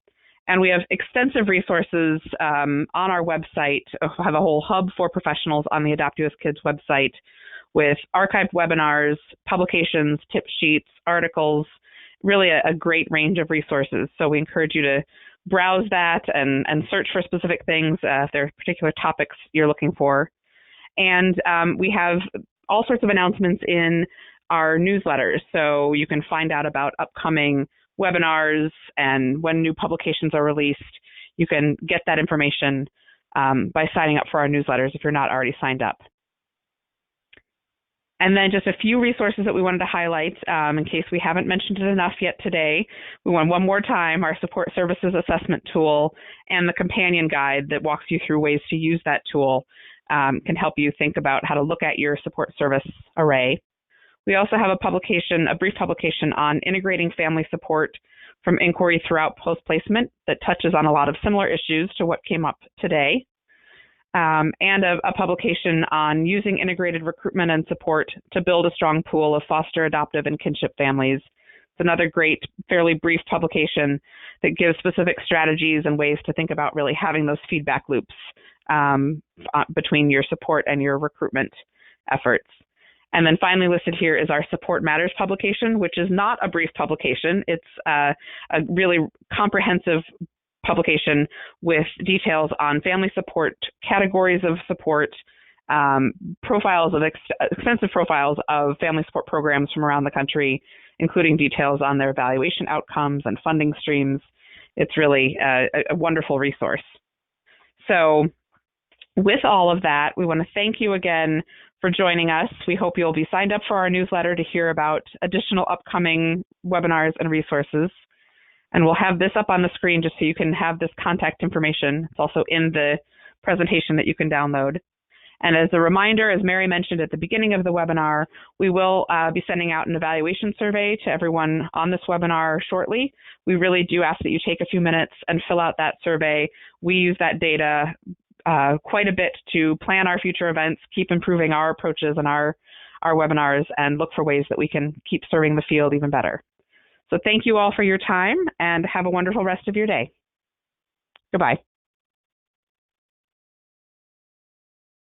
And we have extensive resources on our website. We have a whole hub for professionals on the AdoptUSKids website with archived webinars, publications, tip sheets, articles, really a great range of resources. So we encourage you to browse that and search for specific things if there are particular topics you're looking for. And we have all sorts of announcements in our newsletters. So you can find out about upcoming webinars and when new publications are released. You can get that information by signing up for our newsletters if you're not already signed up. And then just a few resources that we wanted to highlight in case we haven't mentioned it enough yet today. We want one more time our support services assessment tool and the companion guide that walks you through ways to use that tool can help you think about how to look at your support service array. We also have a brief publication on integrating family support from inquiry throughout post-placement that touches on a lot of similar issues to what came up today. And a publication on using integrated recruitment and support to build a strong pool of foster, adoptive, and kinship families. It's another great, fairly brief publication that gives specific strategies and ways to think about really having those feedback loops between your support and your recruitment efforts. And then finally listed here is our Support Matters publication, which is not a brief publication. It's a really comprehensive publication with details on family support, categories of support, extensive profiles of family support programs from around the country, including details on their evaluation outcomes and funding streams. It's really a wonderful resource. So with all of that, we want to thank you again for joining us. We hope you'll be signed up for our newsletter to hear about additional upcoming webinars and resources. And we'll have this up on the screen just so you can have this contact information. It's also in the presentation that you can download. And as a reminder, as Mary mentioned at the beginning of the webinar, we will be sending out an evaluation survey to everyone on this webinar shortly. We really do ask that you take a few minutes and fill out that survey. We use that data quite a bit to plan our future events, keep improving our approaches and our webinars, and look for ways that we can keep serving the field even better. So thank you all for your time, and have a wonderful rest of your day. Goodbye.